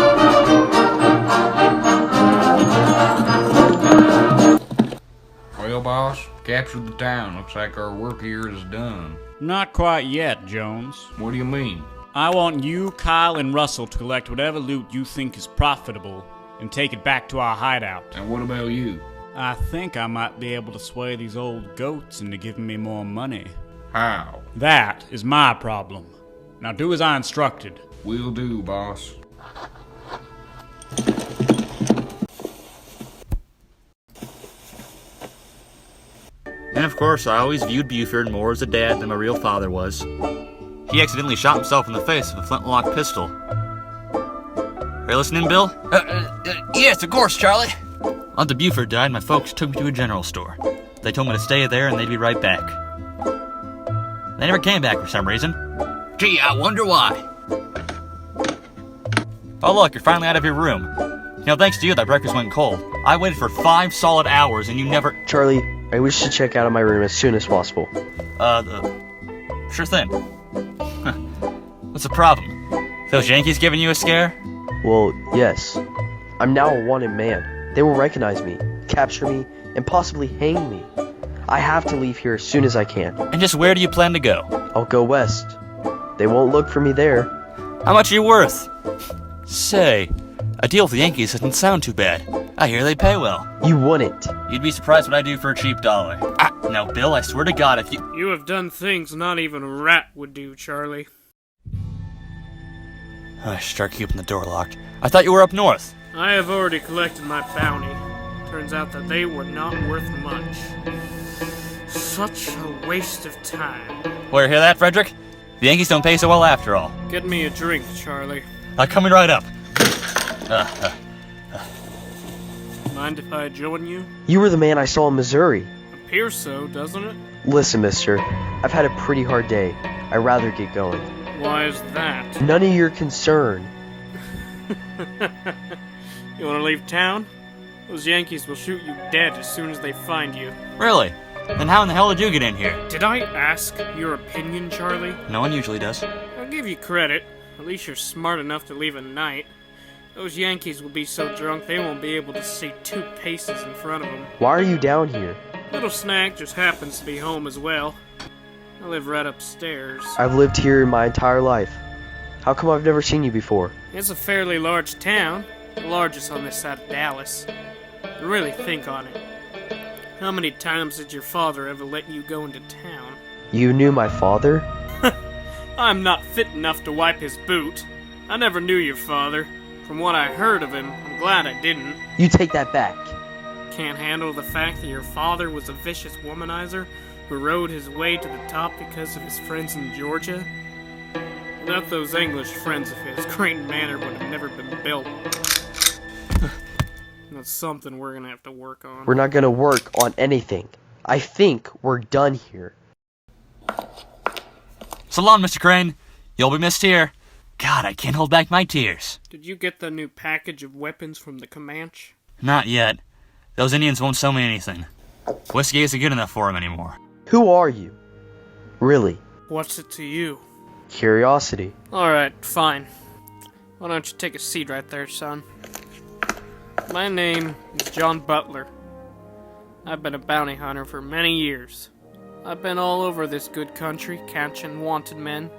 Well, boss, captured the town. Looks like our work here is done. Not quite yet, Jones. What do you mean? I want you, Kyle, and Russell to collect whatever loot you think is profitable and take it back to our hideout. And what about you? I think I might be able to sway these old goats into giving me more money. How? That is my problem. Now do as I instructed. Will do, boss. And of course, I always viewed Buford more as a dad than my real father was. He accidentally shot himself in the face with a flintlock pistol. Are you listening, Bill? Yes, of course, Charlie. After Buford died, my folks took me to a general store. They told me to stay there and they'd be right back. They never came back for some reason. Gee, I wonder why. Oh look, you're finally out of your room. You know, thanks to you, that breakfast went cold. I waited for 5 solid hours and you never... Charlie, I wish to check out of my room as soon as possible. Sure thing. What's the problem? Those Yankees giving you a scare? Well, yes. I'm now a wanted man. They will recognize me, capture me, and possibly hang me. I have to leave here as soon as I can. And just where do you plan to go? I'll go west. They won't look for me there. How much are you worth? Say, a deal with the Yankees doesn't sound too bad. I hear they pay well. You wouldn't. You'd be surprised what I do for a cheap dollar. Now, Bill, I swear to God, if you... You have done things not even a rat would do, Charlie. I should start keeping the door locked. I thought you were up north. I have already collected my bounty. Turns out that they were not worth much. Such a waste of time. Well, you hear that, Frederick? The Yankees don't pay so well after all. Get me a drink, Charlie. Coming right up. Mind if I join you? You were the man I saw in Missouri. Appears so, doesn't it? Listen, mister, I've had a pretty hard day. I'd rather get going. Why is that? None of your concern. You want to leave town? Those Yankees will shoot you dead as soon as they find you. Really? Then how in the hell did you get in here? Did I ask your opinion, Charlie? No one usually does. I'll give you credit. At least you're smart enough to leave at night. Those Yankees will be so drunk they won't be able to see 2 paces in front of them. Why are you down here? Littlesnag just happens to be home as well. I live right upstairs. I've lived here my entire life. How come I've never seen you before? It's a fairly large town. The largest on this side of Dallas. Really think on it. How many times did your father ever let you go into town? You knew my father? I'm not fit enough to wipe his boot. I never knew your father. From what I heard of him, I'm glad I didn't. You take that back. Can't handle the fact that your father was a vicious womanizer who rode his way to the top because of his friends in Georgia? Without those English friends of his, Crane Manor would have never been built. That's something we're gonna have to work on. We're not gonna work on anything. I think we're done here. So long, Mr. Crane. You'll be missed here. God, I can't hold back my tears. Did you get the new package of weapons from the Comanche? Not yet. Those Indians won't sell me anything. Whiskey isn't good enough for them anymore. Who are you? Really? What's it to you? Curiosity. Alright, fine. Why don't you take a seat right there, son? My name is John Butler. I've been a bounty hunter for many years. I've been all over this good country, catching wanted men.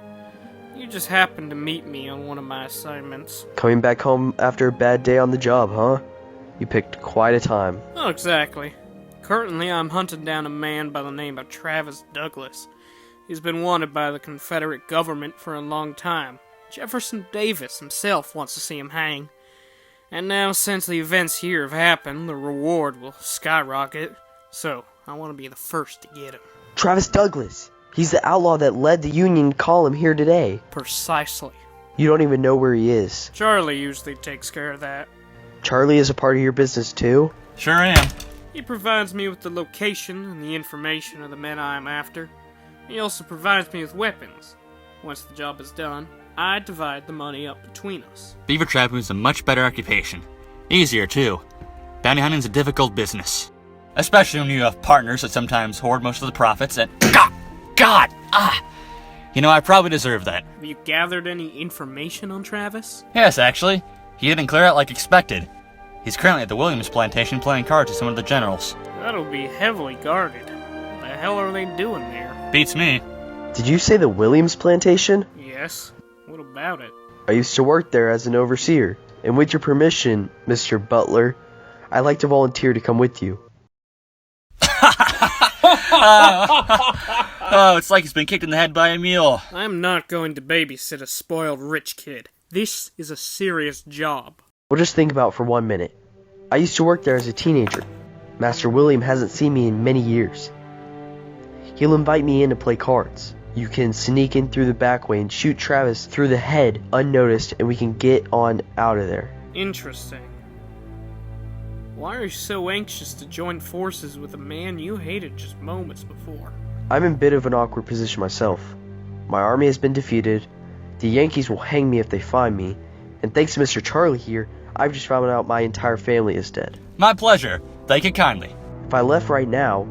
You just happened to meet me on one of my assignments. Coming back home after a bad day on the job, huh? You picked quite a time. Oh, exactly. Currently, I'm hunting down a man by the name of Travis Douglas. He's been wanted by the Confederate government for a long time. Jefferson Davis himself wants to see him hang. And now, since the events here have happened, the reward will skyrocket. So, I want to be the first to get him. Travis Douglas! He's the outlaw that led the Union column here today. Precisely. You don't even know where he is. Charlie usually takes care of that. Charlie is a part of your business too? Sure am. He provides me with the location and the information of the men I am after. He also provides me with weapons. Once the job is done, I divide the money up between us. Beaver trapping is a much better occupation. Easier, too. Bounty hunting is a difficult business. Especially when you have partners that sometimes hoard most of the profits and... God! You know, I probably deserve that. Have you gathered any information on Travis? Yes, actually. He didn't clear out like expected. He's currently at the Williams Plantation playing cards with some of the generals. That'll be heavily guarded. What the hell are they doing there? Beats me. Did you say the Williams Plantation? Yes. What about it? I used to work there as an overseer, and with your permission, Mr. Butler, I'd like to volunteer to come with you. Oh, it's like he's been kicked in the head by a mule. I'm not going to babysit a spoiled rich kid. This is a serious job. Well, just think about it for 1 minute. I used to work there as a teenager. Master William hasn't seen me in many years. He'll invite me in to play cards. You can sneak in through the back way and shoot Travis through the head unnoticed, and we can get on out of there. Interesting. Why are you so anxious to join forces with a man you hated just moments before? I'm in a bit of an awkward position myself. My army has been defeated, the Yankees will hang me if they find me, and thanks to Mr. Charlie here, I've just found out my entire family is dead. My pleasure. Thank you kindly. If I left right now,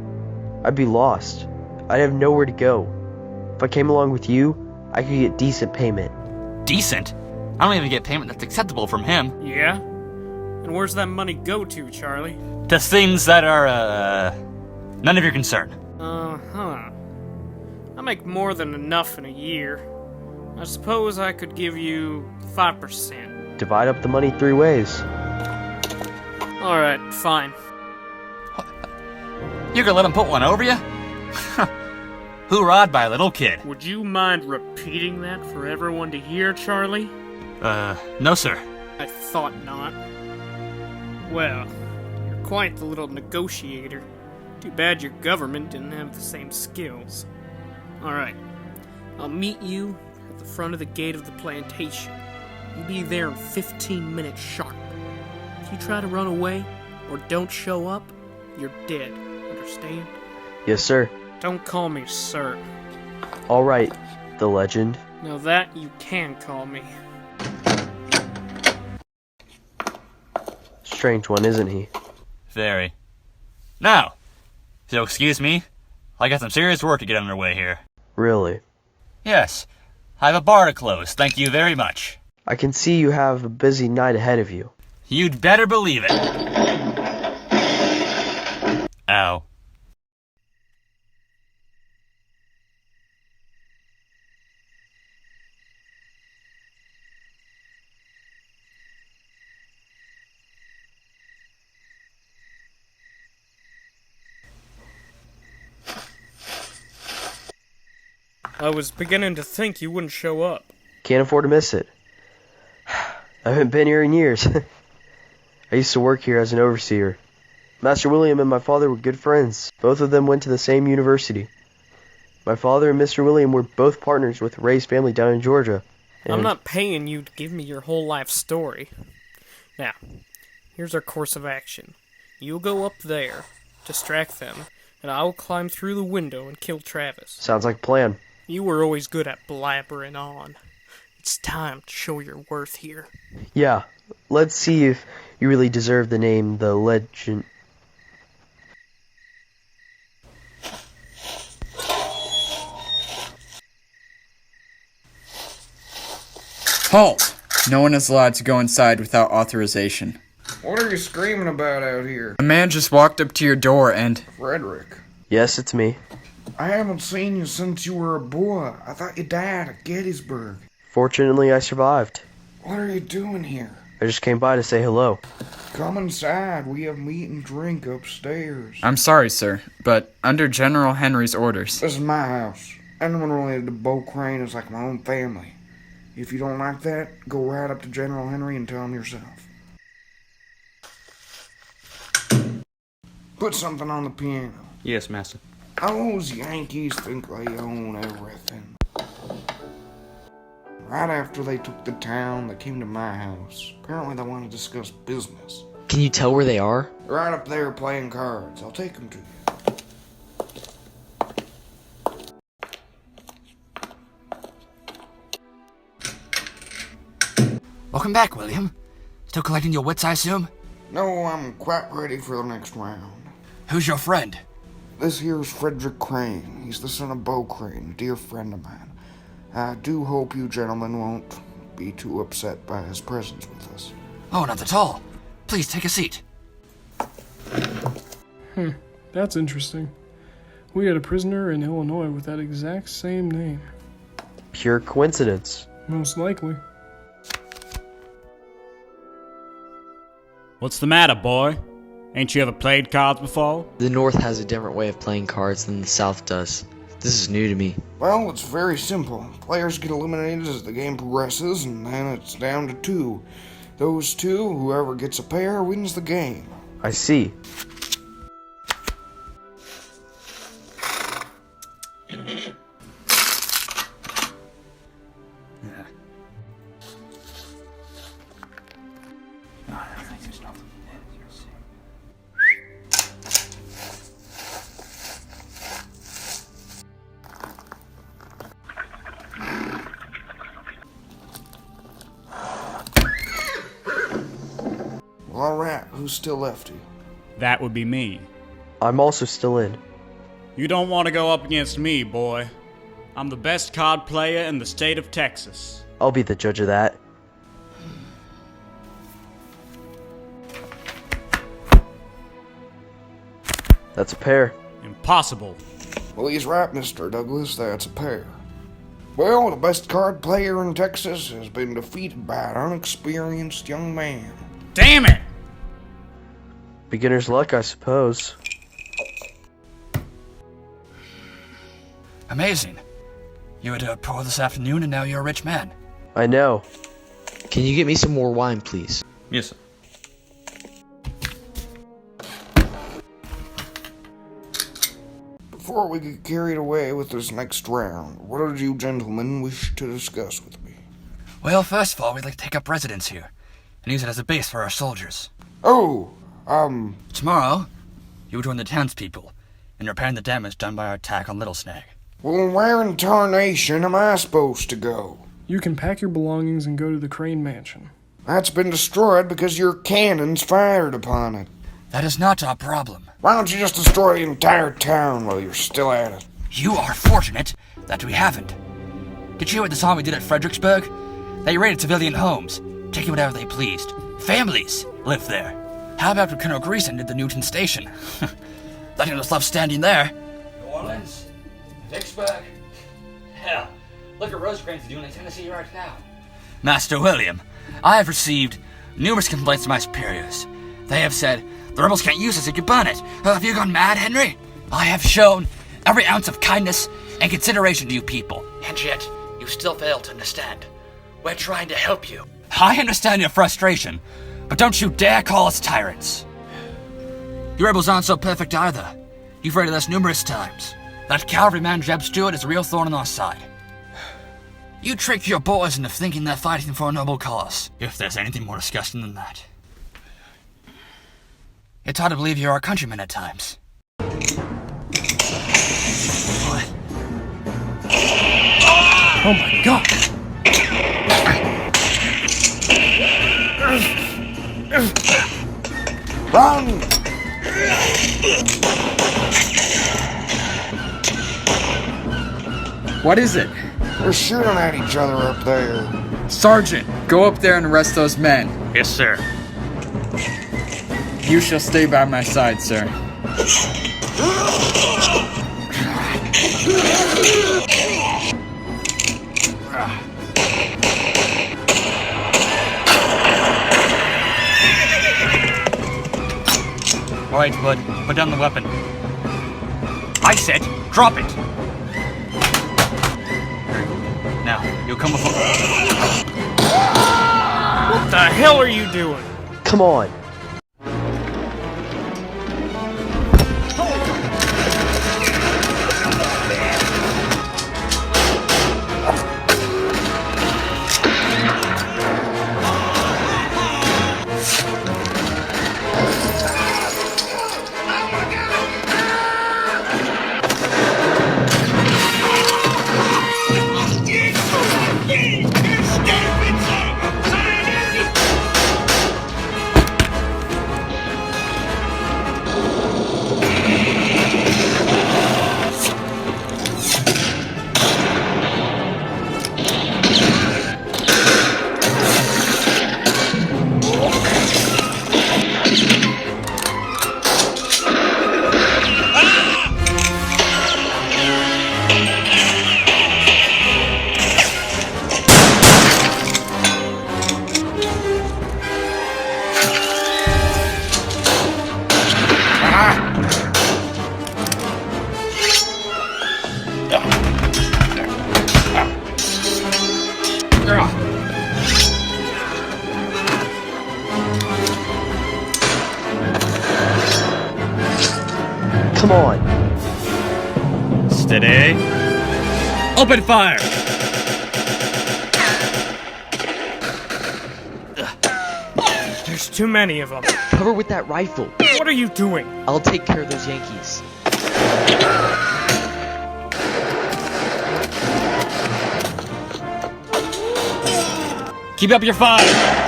I'd be lost. I'd have nowhere to go. If I came along with you, I could get decent payment. Decent? I don't even get payment that's acceptable from him. Yeah? And where's that money go to, Charlie? To things that are, none of your concern. Uh-huh. I make more than enough in a year. I suppose I could give you 5%. Divide up the money 3 ways. Alright, fine. You gonna let him put one over you? Hoorah'd by a little kid. Would you mind repeating that for everyone to hear, Charlie? No, sir. I thought not. Well, you're quite the little negotiator. Too bad your government didn't have the same skills. Alright, I'll meet you at the front of the gate of the plantation. You'll be there in 15 minutes sharp. If you try to run away or don't show up, you're dead. Understand? Yes, sir. Don't call me sir. Alright, the legend. Now that you can call me. Strange one, isn't he? Very. Now, if you'll excuse me, I got some serious work to get underway here. Really? Yes. I have a bar to close, thank you very much. I can see you have a busy night ahead of you. You'd better believe it. Ow. I was beginning to think you wouldn't show up. Can't afford to miss it. I haven't been here in years. I used to work here as an overseer. Master William and my father were good friends. Both of them went to the same university. My father and Mr. William were both partners with Ray's family down in Georgia. I'm not paying you to give me your whole life story. Now, here's our course of action. You'll go up there, distract them, and I'll climb through the window and kill Travis. Sounds like a plan. You were always good at blabbering on. It's time to show your worth here. Yeah, let's see if you really deserve the name the legend. Halt! No one is allowed to go inside without authorization. What are you screaming about out here? A man just walked up to your door and... Frederick. Yes, it's me. I haven't seen you since you were a boy. I thought you died at Gettysburg. Fortunately, I survived. What are you doing here? I just came by to say hello. Come inside. We have meat and drink upstairs. I'm sorry, sir, but under General Henry's orders... This is my house. Anyone related to Bo Crane is like my own family. If you don't like that, go right up to General Henry and tell him yourself. Put something on the piano. Yes, master. Those Yankees think they own everything. Right after they took the town, they came to my house. Apparently they want to discuss business. Can you tell where they are? Right up there playing cards. I'll take them to you. Welcome back, William. Still collecting your wits, I assume? No, I'm quite ready for the next round. Who's your friend? This here's Frederick Crane. He's the son of Bo Crane, a dear friend of mine. I do hope you gentlemen won't be too upset by his presence with us. Oh, not at all. Please take a seat. That's interesting. We had a prisoner in Illinois with that exact same name. Pure coincidence. Most likely. What's the matter, boy? Ain't you ever played cards before? The North has a different way of playing cards than the South does. This is new to me. Well, it's very simple. Players get eliminated as the game progresses, and then it's down to 2. Those 2, whoever gets a pair, wins the game. I see. Well, alright, who's still left here? That would be me. I'm also still in. You don't want to go up against me, boy. I'm the best card player in the state of Texas. I'll be the judge of that. That's a pair. Impossible. Well, he's right, Mr. Douglas. That's a pair. Well, the best card player in Texas has been defeated by an unexperienced young man. Damn it! Beginner's luck, I suppose. Amazing. You were dirt poor this afternoon, and now you're a rich man. I know. Can you get me some more wine, please? Yes, sir. Before we get carried away with this next round, what did you gentlemen wish to discuss with me? Well, first of all, we'd like to take up residence here and use it as a base for our soldiers. Oh, Tomorrow, you will join the townspeople in repairing the damage done by our attack on Littlesnag. Well, where in tarnation am I supposed to go? You can pack your belongings and go to the Crane Mansion. That's been destroyed because your cannons fired upon it. That is not our problem. Why don't you just destroy the entire town while you're still at it? You are fortunate that we haven't. Did you hear what the army did at Fredericksburg? They raided civilian homes, taking whatever they pleased. Families live there. How about what Colonel Greason did to Newton Station? Letting us left standing there. New Orleans, Vicksburg. Hell, look at Rosecrans doing in Tennessee right now. Master William, I have received numerous complaints from my superiors. They have said, the rebels can't use us, you can burn it. Have you gone mad, Henry? I have shown every ounce of kindness and consideration to you people, and yet you still fail to understand. We're trying to help you. I understand your frustration, but don't you dare call us tyrants. You rebels aren't so perfect either. You've raided us numerous times. That cavalryman Jeb Stuart is a real thorn in our side. You trick your boys into thinking they're fighting for a noble cause, if there's anything more disgusting than that. It's hard to believe you're our countrymen at times. What? Oh my god! Run! What is it? They're shooting at each other up there. Sergeant, go up there and arrest those men. Yes, sir. You shall stay by my side, sir. All right, Bud, put down the weapon. I said, drop it. Now, you'll come before. What the hell are you doing? Come on. Come on. Steady. Open fire! There's too many of them. Cover with that rifle. What are you doing? I'll take care of those Yankees. Keep up your fire!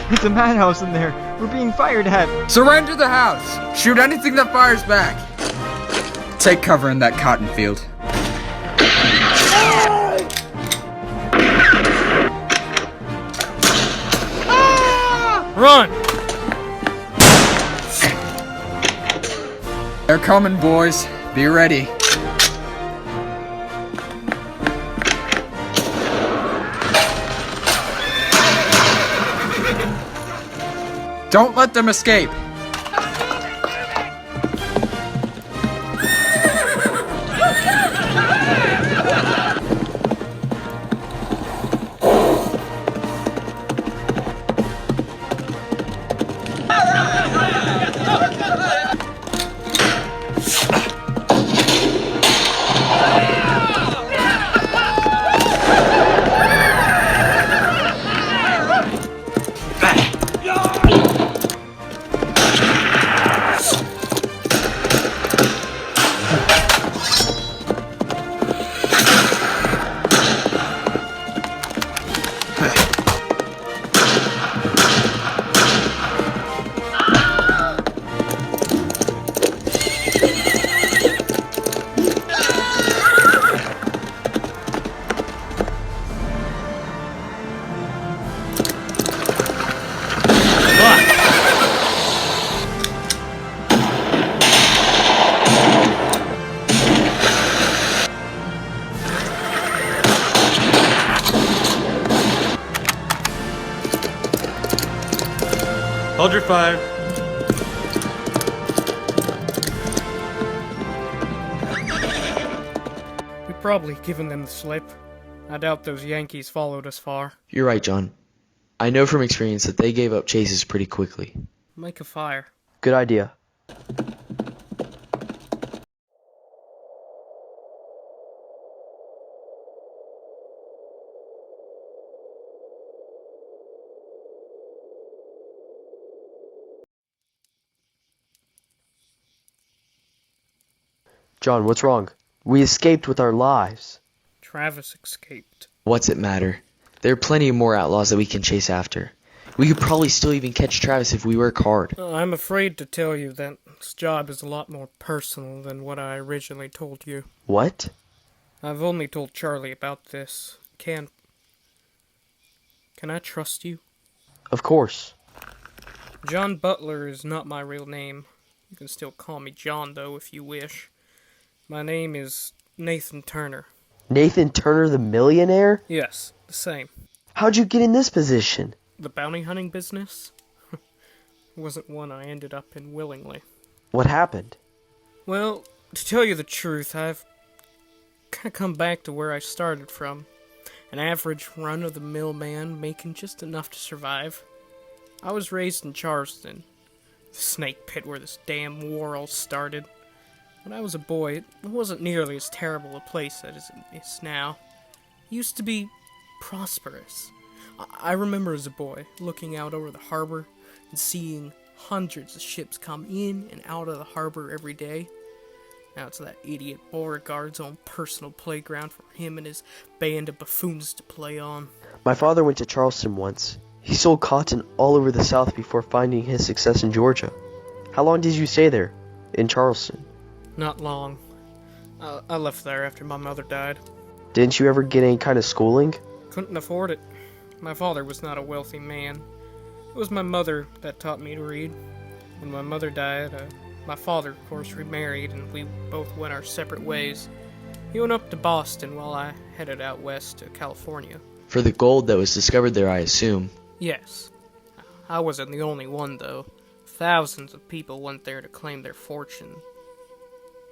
It's a madhouse in there. We're being fired at. Surrender the house! Shoot anything that fires back! Take cover in that cotton field. Run! They're coming, boys. Be ready. Don't let them escape. Hold your fire. probably given them the slip. I doubt those Yankees followed us far. You're right, John. I know from experience that they gave up chases pretty quickly. Make a fire. Good idea. John, what's wrong? We escaped with our lives. Travis escaped. What's it matter? There are plenty of more outlaws that we can chase after. We could probably still even catch Travis if we work hard. I'm afraid to tell you that this job is a lot more personal than what I originally told you. What? I've only told Charlie about this. Can I trust you? Of course. John Butler is not my real name. You can still call me John, though, if you wish. My name is Nathan Turner. Nathan Turner the millionaire? Yes, the same. How'd you get in this position? The bounty hunting business? Wasn't one I ended up in willingly. What happened? Well, to tell you the truth, I've kind of come back to where I started from. An average run-of-the-mill man making just enough to survive. I was raised in Charleston, the snake pit where this damn war all started. When I was a boy, it wasn't nearly as terrible a place as it is now. It used to be prosperous. I remember as a boy looking out over the harbor and seeing hundreds of ships come in and out of the harbor every day. Now it's that idiot Beauregard's own personal playground for him and his band of buffoons to play on. My father went to Charleston once. He sold cotton all over the South before finding his success in Georgia. How long did you stay there, in Charleston? Not long. I left there after my mother died. Didn't you ever get any kind of schooling? Couldn't afford it. My father was not a wealthy man. It was my mother that taught me to read. When my mother died, my father, of course, remarried, and we both went our separate ways. He went up to Boston while I headed out west to California. For the gold that was discovered there, I assume. Yes. I wasn't the only one, though. Thousands of people went there to claim their fortune.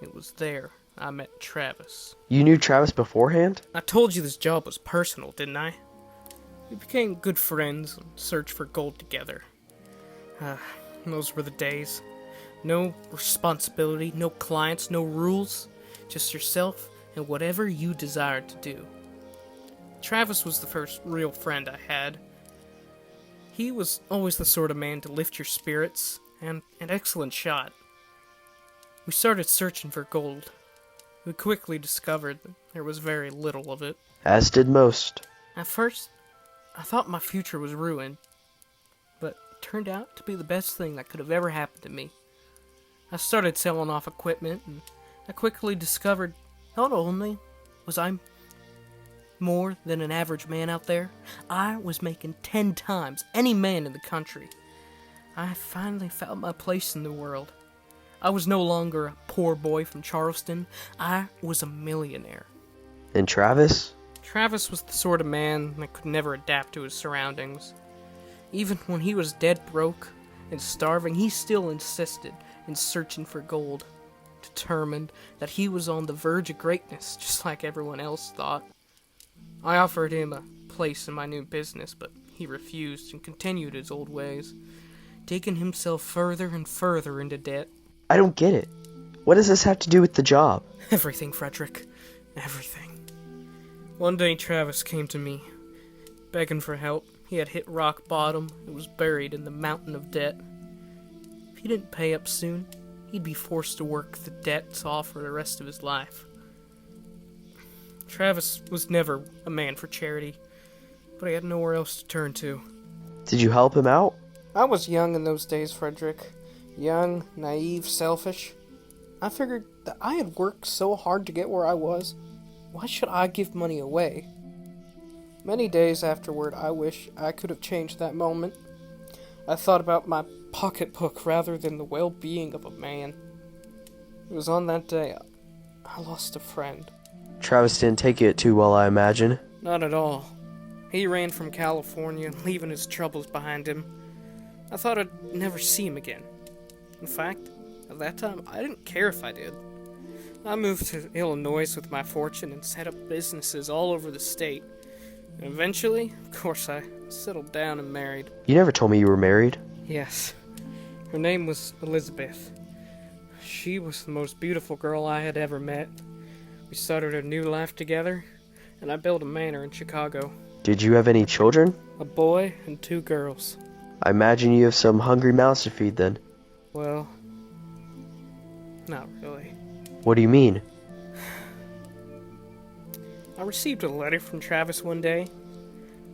It was there I met Travis. You knew Travis beforehand? I told you this job was personal, didn't I? We became good friends and searched for gold together. Those were the days. No responsibility, no clients, no rules. Just yourself and whatever you desired to do. Travis was the first real friend I had. He was always the sort of man to lift your spirits, and an excellent shot. We started searching for gold. We quickly discovered that there was very little of it. As did most. At first, I thought my future was ruined, but it turned out to be the best thing that could have ever happened to me. I started selling off equipment, and I quickly discovered not only was I more than an average man out there, I was making 10 times any man in the country. I finally found my place in the world. I was no longer a poor boy from Charleston. I was a millionaire. And Travis? Travis was the sort of man that could never adapt to his surroundings. Even when he was dead broke and starving, he still insisted in searching for gold, determined that he was on the verge of greatness, just like everyone else thought. I offered him a place in my new business, but he refused and continued his old ways, taking himself further and further into debt. I don't get it. What does this have to do with the job? Everything, Frederick. Everything. One day Travis came to me, begging for help. He had hit rock bottom and was buried in the mountain of debt. If he didn't pay up soon, he'd be forced to work the debts off for the rest of his life. Travis was never a man for charity, but he had nowhere else to turn to. Did you help him out? I was young in those days, Frederick. Young, naive, selfish. I figured that I had worked so hard to get where I was. Why should I give money away? Many days afterward, I wish I could have changed that moment. I thought about my pocketbook rather than the well-being of a man. It was on that day I lost a friend. Travis didn't take it too well, I imagine. Not at all. He ran from California, leaving his troubles behind him. I thought I'd never see him again. In fact, at that time, I didn't care if I did. I moved to Illinois with my fortune and set up businesses all over the state. And eventually, of course, I settled down and married. You never told me you were married. Yes. Her name was Elizabeth. She was the most beautiful girl I had ever met. We started a new life together, and I built a manor in Chicago. Did you have any children? A boy and 2 girls. I imagine you have some hungry mouths to feed then. Well, not really. What do you mean? I received a letter from Travis one day.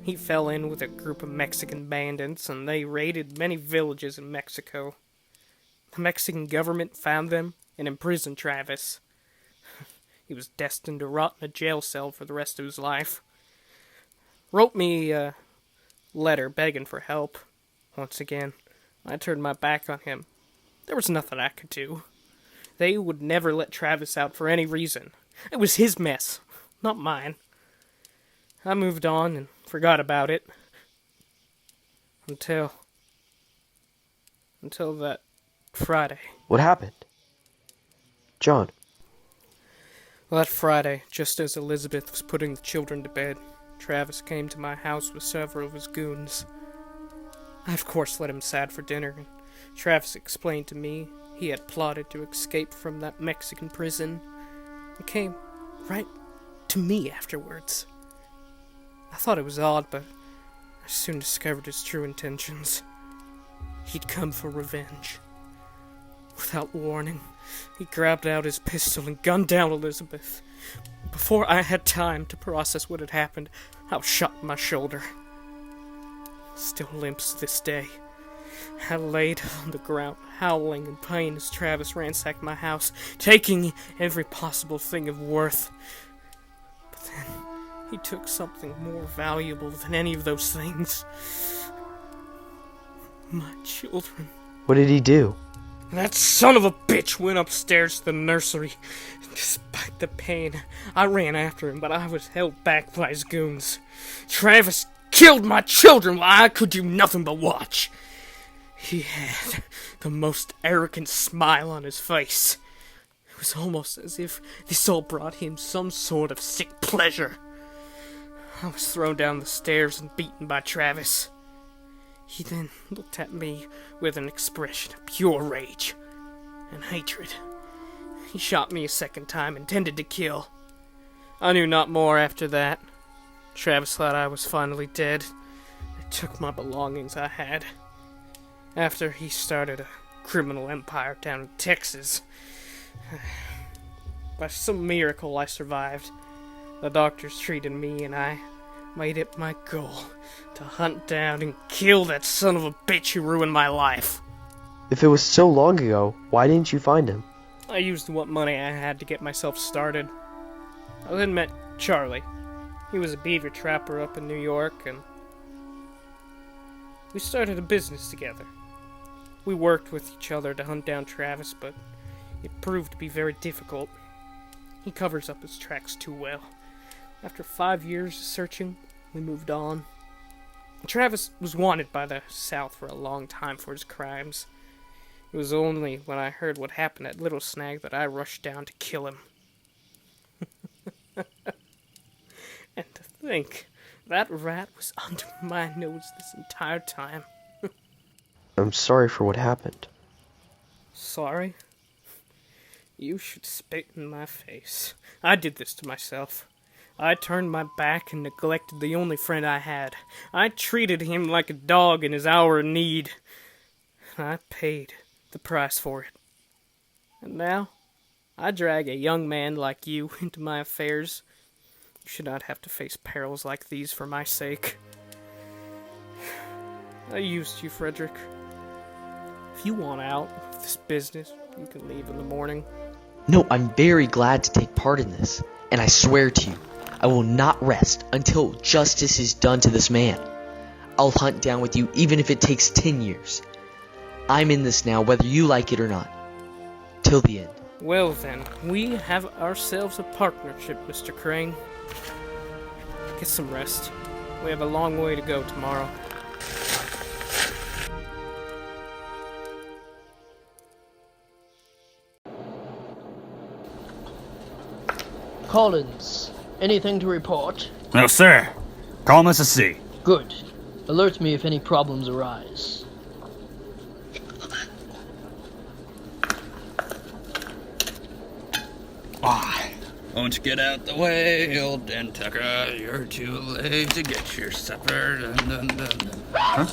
He fell in with a group of Mexican bandits, and they raided many villages in Mexico. The Mexican government found them and imprisoned Travis. He was destined to rot in a jail cell for the rest of his life. Wrote me a letter begging for help. Once again, I turned my back on him. There was nothing I could do. They would never let Travis out for any reason. It was his mess, not mine. I moved on and forgot about it. Until that Friday. What happened? John. Well, that Friday, just as Elizabeth was putting the children to bed, Travis came to my house with several of his goons. I, of course, let him inside for dinner, and Travis explained to me he had plotted to escape from that Mexican prison and came right to me afterwards. I thought it was odd, but I soon discovered his true intentions. He'd come for revenge. Without warning, he grabbed out his pistol and gunned down Elizabeth. Before I had time to process what had happened, I was shot in my shoulder. Still limps to this day. I laid on the ground, howling in pain as Travis ransacked my house, taking every possible thing of worth. But then, he took something more valuable than any of those things. My children. What did he do? That son of a bitch went upstairs to the nursery. Despite the pain, I ran after him, but I was held back by his goons. Travis killed my children while I could do nothing but watch. He had the most arrogant smile on his face. It was almost as if this all brought him some sort of sick pleasure. I was thrown down the stairs and beaten by Travis. He then looked at me with an expression of pure rage and hatred. He shot me a second time, intended to kill. I knew not more after that. Travis thought I was finally dead. They took my belongings I had. After he started a criminal empire down in Texas. By some miracle I survived. The doctors treated me and I made it my goal to hunt down and kill that son of a bitch who ruined my life. If it was so long ago, why didn't you find him? I used what money I had to get myself started. I then met Charlie. He was a beaver trapper up in New York, and we started a business together. We worked with each other to hunt down Travis, but it proved to be very difficult. He covers up his tracks too well. After 5 years of searching, we moved on. Travis was wanted by the South for a long time for his crimes. It was only when I heard what happened at Littlesnag that I rushed down to kill him. And to think, that rat was under my nose this entire time. I'm sorry for what happened. Sorry? You should spit in my face. I did this to myself. I turned my back and neglected the only friend I had. I treated him like a dog in his hour of need. I paid the price for it. And now, I drag a young man like you into my affairs. You should not have to face perils like these for my sake. I used you, Frederick. If you want out of this business, you can leave in the morning. No, I'm very glad to take part in this, and I swear to you, I will not rest until justice is done to this man. I'll hunt down with you even if it takes 10 years. I'm in this now whether you like it or not. Till the end. Well then, we have ourselves a partnership, Mr. Crane. Get some rest. We have a long way to go tomorrow. Collins, anything to report? No, sir. Calm as a sea. Good. Alert me if any problems arise. Won't you get out the way, old Dan Tucker? You're too late to get your supper. Dun, dun, dun, dun. Huh?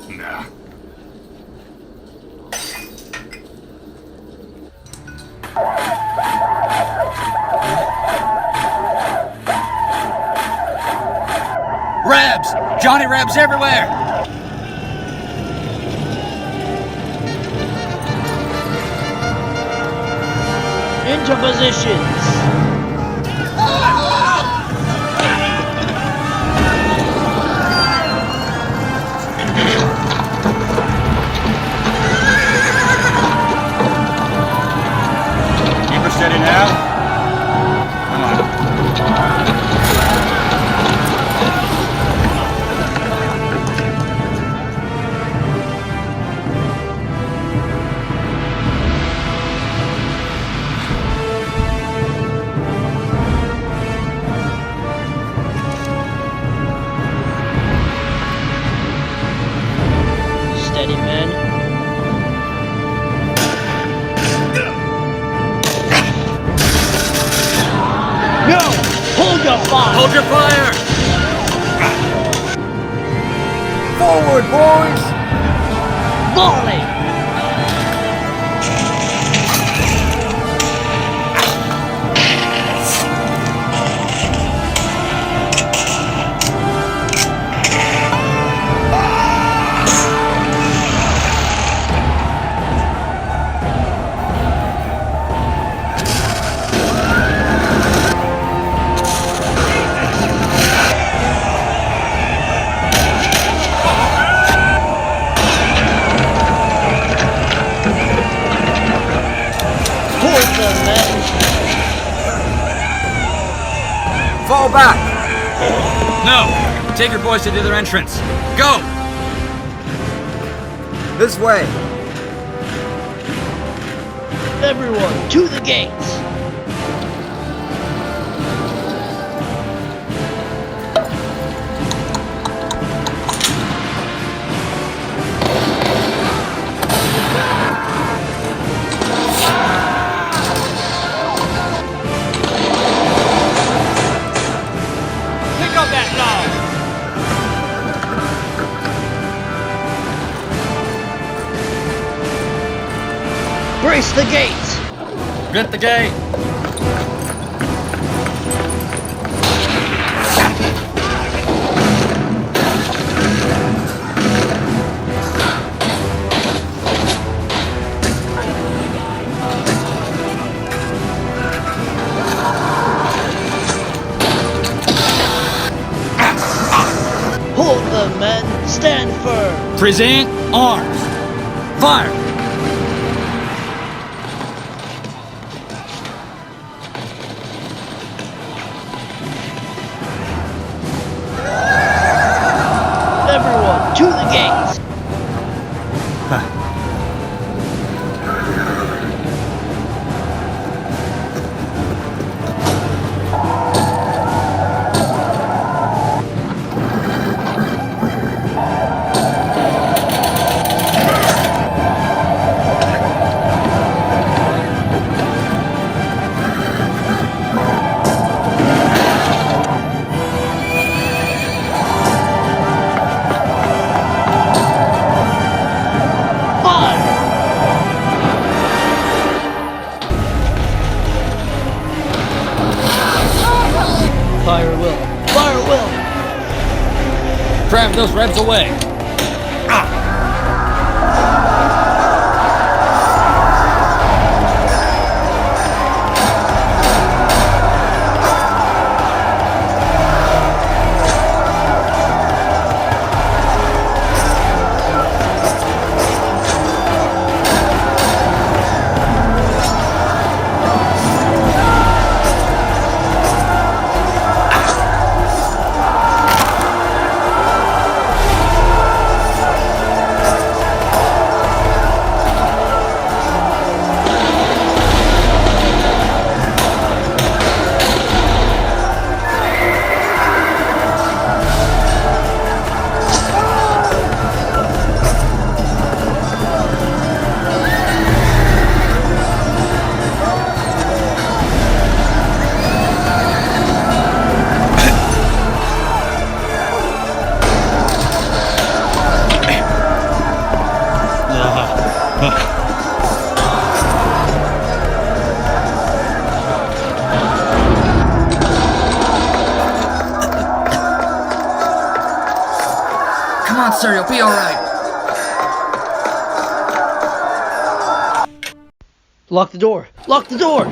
Nah. Rabs! Johnny Rabs everywhere! Into positions! Keep her steady now. Come on. Steady, men. No! Hold your fire! Hold your fire! Forward, boys! Volley! Fall back! No! Take your boys to the other entrance. Go! This way! Everyone, to the gates! Brace the gates! Get the gate! Hold them, men! Stand firm! Present arms! Fire! Everyone, to the gates! Fire will! Fire will! Drive those Rebs away! Come on, sir, you'll be alright. Lock the door! Lock the door!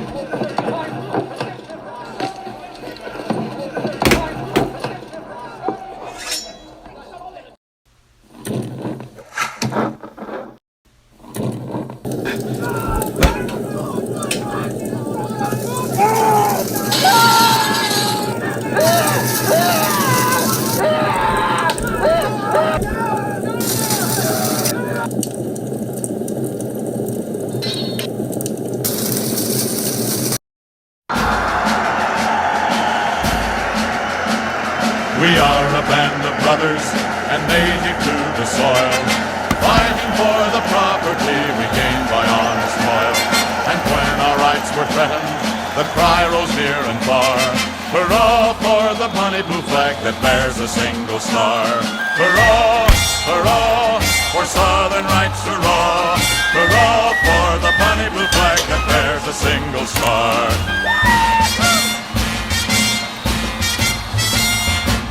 We are a band of brothers, and native to the soil, fighting for the property we gained by honest toil. And when our rights were threatened, the cry rose near and far, hurrah for the bonny blue flag that bears a single star. Hurrah, hurrah, for Southern rights, hurrah, hurrah for the bonny blue flag that bears a single star.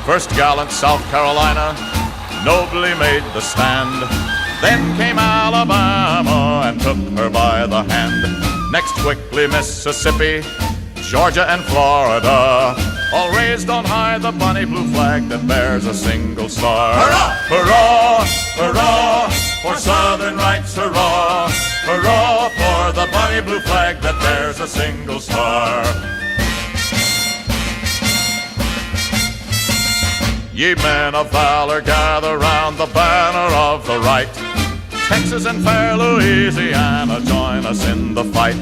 First gallant South Carolina nobly made the stand. Then came Alabama and took her by the hand. Next quickly Mississippi, Georgia and Florida, all raised on high the bonny blue flag that bears a single star. Hurrah! Hurrah! Hurrah! For Southern rights, hurrah! Hurrah for the bonny blue flag that bears a single star. Ye men of valor, gather round the banner of the right. Texas and fair Louisiana, join us in the fight.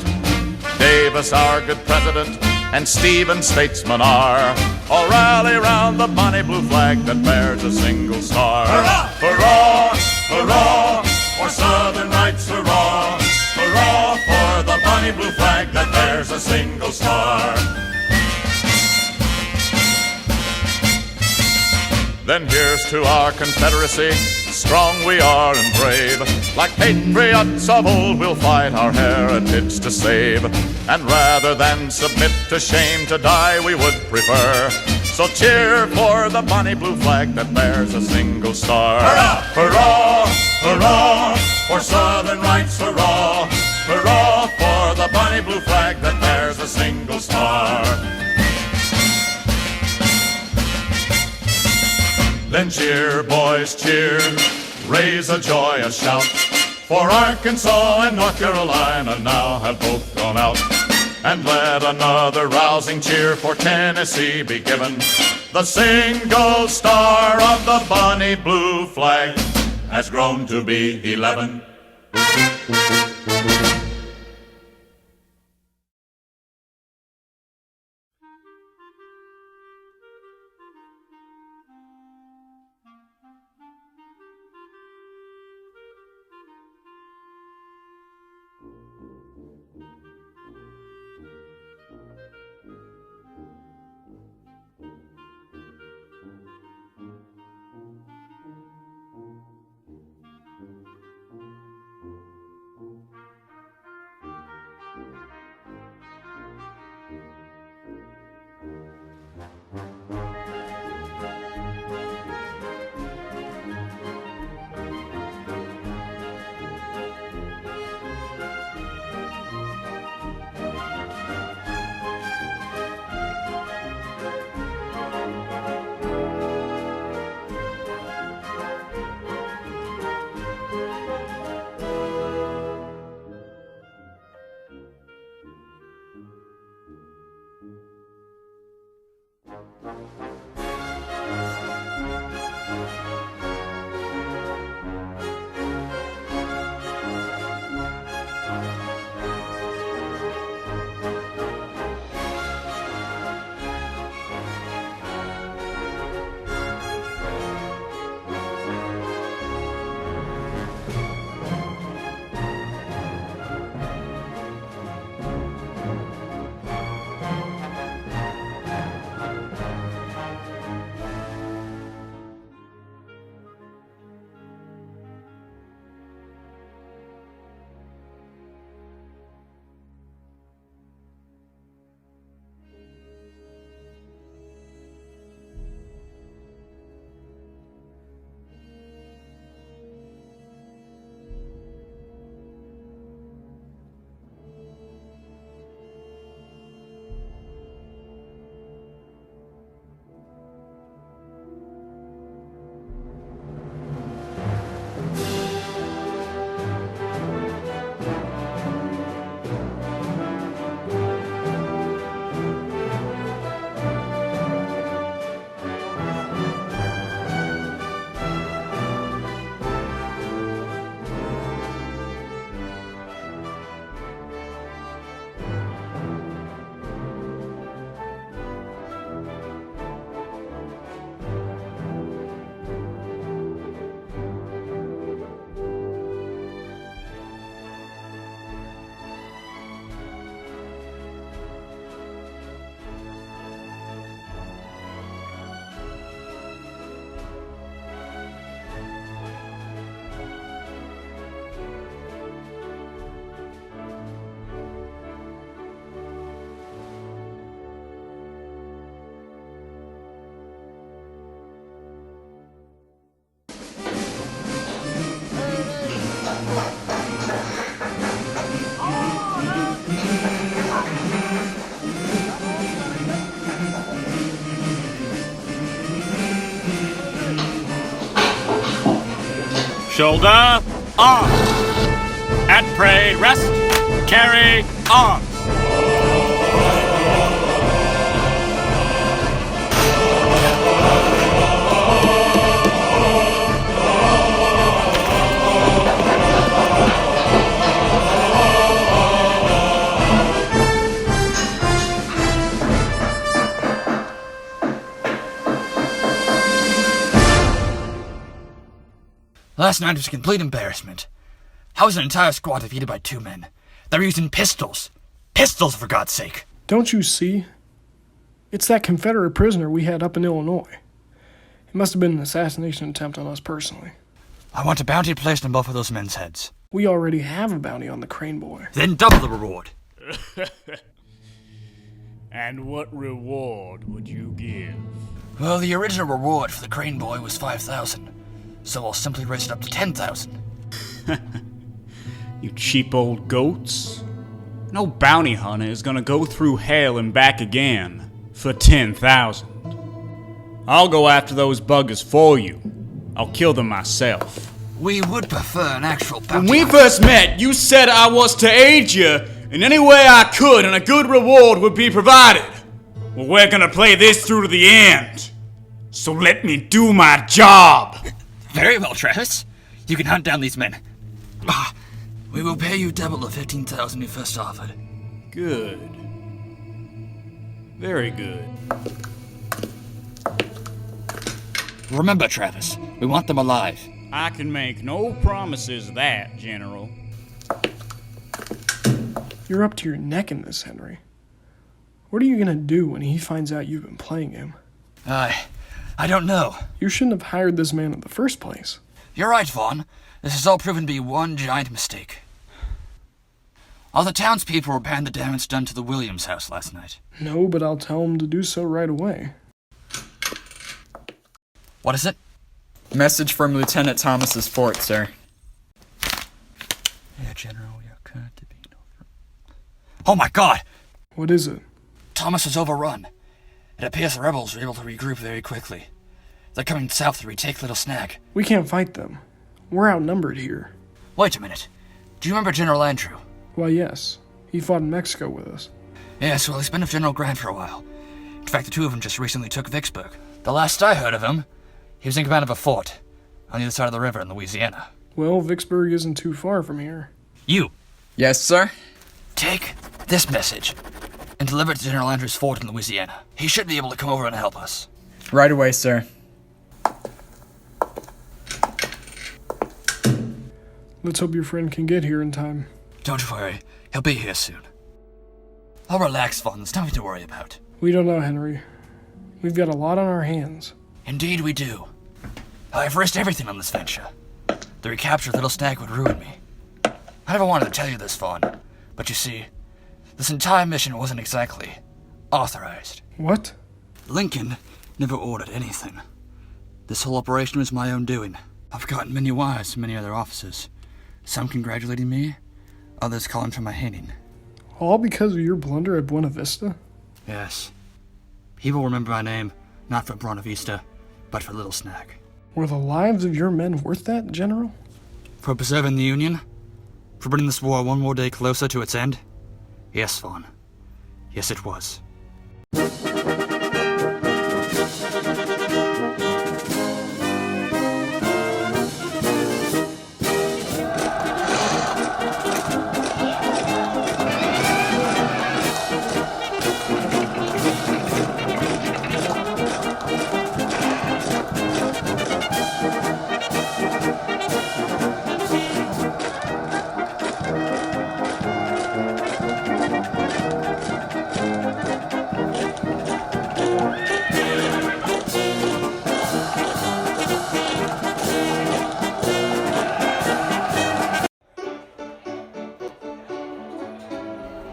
Davis, our good president, and Stephen, statesmen are, all rally round the bonny blue flag that bears a single star. Hurrah! Hurrah! Hurrah! For Southern rights, hurrah! Hurrah for the bonny blue flag that bears a single star. Then here's to our Confederacy, strong we are and brave. Like patriots of old, we'll fight our heritage to save. And rather than submit to shame, to die we would prefer. So cheer for the bonny blue flag that bears a single star. Hurrah! Hurrah! Hurrah! For Southern rights, hurrah! Hurrah for the bonny blue flag that bears a single star. Then cheer, boys, cheer, raise a joyous shout, for Arkansas and North Carolina now have both gone out. And let another rousing cheer for Tennessee be given. The single star of the bonny blue flag has grown to be 11. Shoulder, arm. At parade, rest, carry, arms. Last night was a complete embarrassment. How was an entire squad defeated by 2 men? They were using pistols. Pistols, for God's sake. Don't you see? It's that Confederate prisoner we had up in Illinois. It must have been an assassination attempt on us personally. I want a bounty placed on both of those men's heads. We already have a bounty on the Crane boy. Then double the reward. And what reward would you give? Well, the original reward for the Crane boy was 5,000. So I'll simply raise it up to 10,000. You cheap old goats. No bounty hunter is gonna go through hell and back again for 10,000. I'll go after those buggers for you. I'll kill them myself. We would prefer an actual bounty. When we first met, you said I was to aid you in any way I could and a good reward would be provided. Well, we're gonna play this through to the end. So let me do my job. Very well, Travis. You can hunt down these men. We will pay you double the 15,000 you first offered. Good. Very good. Remember, Travis, we want them alive. I can make no promises of that, General. You're up to your neck in this, Henry. What are you gonna do when he finds out you've been playing him? I don't know. You shouldn't have hired this man in the first place. You're right, Vaughn. This has all proven to be one giant mistake. All the townspeople repaired the damage done to the Williams house last night. No, but I'll tell him to do so right away. What is it? Message from Lieutenant Thomas's fort, sir. Yeah, General, we are current to be over. Oh my God! What is it? Thomas is overrun. It appears the rebels were able to regroup very quickly. They're coming south to retake Littlesnag. We can't fight them. We're outnumbered here. Wait a minute. Do you remember General Andrew? Why, yes. He fought in Mexico with us. Yes, well, he's been with General Grant for a while. In fact, the two of them just recently took Vicksburg. The last I heard of him, he was in command of a fort on the other side of the river in Louisiana. Well, Vicksburg isn't too far from here. You. Yes, sir? Take this message and deliver it to General Andrew's fort in Louisiana. He should be able to come over and help us. Right away, sir. Let's hope your friend can get here in time. Don't worry, he'll be here soon. I'll relax, Vaughn. There's nothing to worry about. We don't know, Henry. We've got a lot on our hands. Indeed we do. I've risked everything on this venture. The recapture of Littlesnag would ruin me. I never wanted to tell you this, Vaughn, but you see, this entire mission wasn't exactly authorized. What? Lincoln never ordered anything. This whole operation was my own doing. I've gotten many wires from many other officers. Some congratulating me, others calling for my hanging. All because of your blunder at Buena Vista? Yes. People remember my name, not for Buena Vista, but for Littlesnag. Were the lives of your men worth that, General? For preserving the Union? For bringing this war one more day closer to its end? Yes, Vaughn. Yes, it was.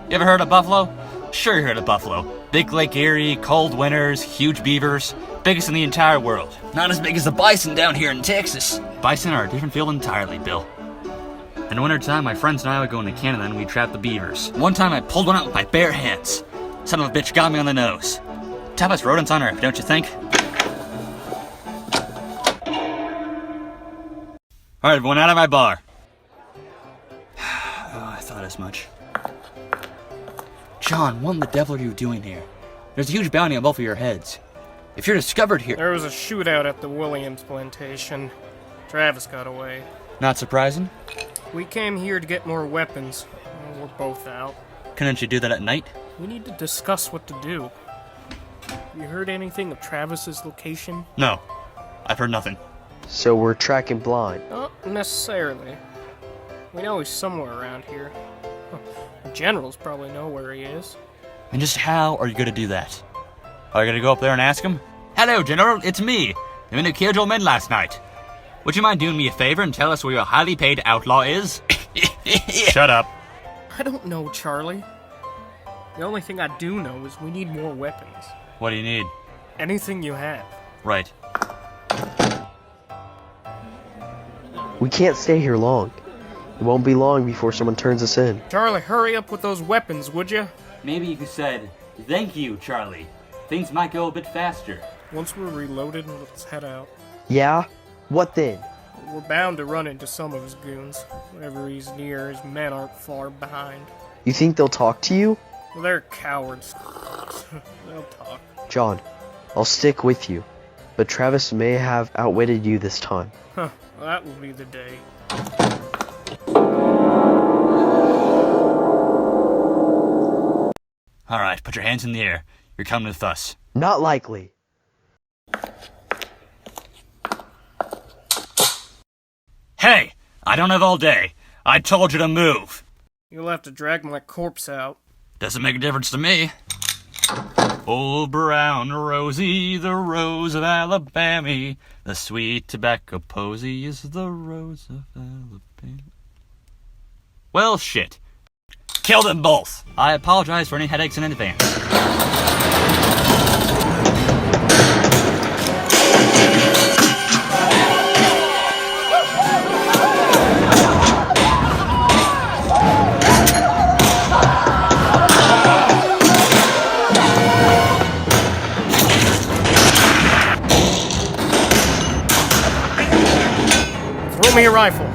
You ever heard of buffalo? Sure you heard of buffalo. Big Lake Erie, cold winters, huge beavers, biggest in the entire world. Not as big as the bison down here in Texas. Bison are a different field entirely, Bill. In wintertime, my friends and I would go into Canada and we'd trap the beavers. One time I pulled one out with my bare hands. Son of a bitch got me on the nose. Toughest rodents on earth, don't you think? Alright, everyone, out of my bar. Oh, I thought as much. John, what in the devil are you doing here? There's a huge bounty on both of your heads. If you're discovered here... There was a shootout at the Williams Plantation. Travis got away. Not surprising? We came here to get more weapons. We're both out. Couldn't you do that at night? We need to discuss what to do. You heard anything of Travis's location? No. I've heard nothing. So we're tracking blind. Not necessarily. We know he's somewhere around here. The generals probably know where he is. And just how are you going to do that? Are you going to go up there and ask him? Hello, General, it's me. The man who killed your men last night. Would you mind doing me a favor and tell us where your highly paid outlaw is? Shut up. I don't know, Charlie. The only thing I do know is we need more weapons. What do you need? Anything you have. Right. We can't stay here long. It won't be long before someone turns us in. Charlie, hurry up with those weapons, would you? Maybe you said, thank you, Charlie. Things might go a bit faster. Once we're reloaded, let's head out. Yeah? What then? We're bound to run into some of his goons. Whenever he's near, his men aren't far behind. You think they'll talk to you? Well, they're cowards. They'll talk. John, I'll stick with you. But Travis may have outwitted you this time. Huh, well, that will be the day. Alright, put your hands in the air. You're coming with us. Not likely. Hey! I don't have all day. I told you to move. You'll have to drag my corpse out. Doesn't make a difference to me. Old brown Rosie, the rose of Alabama, the sweet tobacco posy is the rose of Alabama. Well, shit. Kill them both. I apologize for any headaches in advance. Throw me a rifle.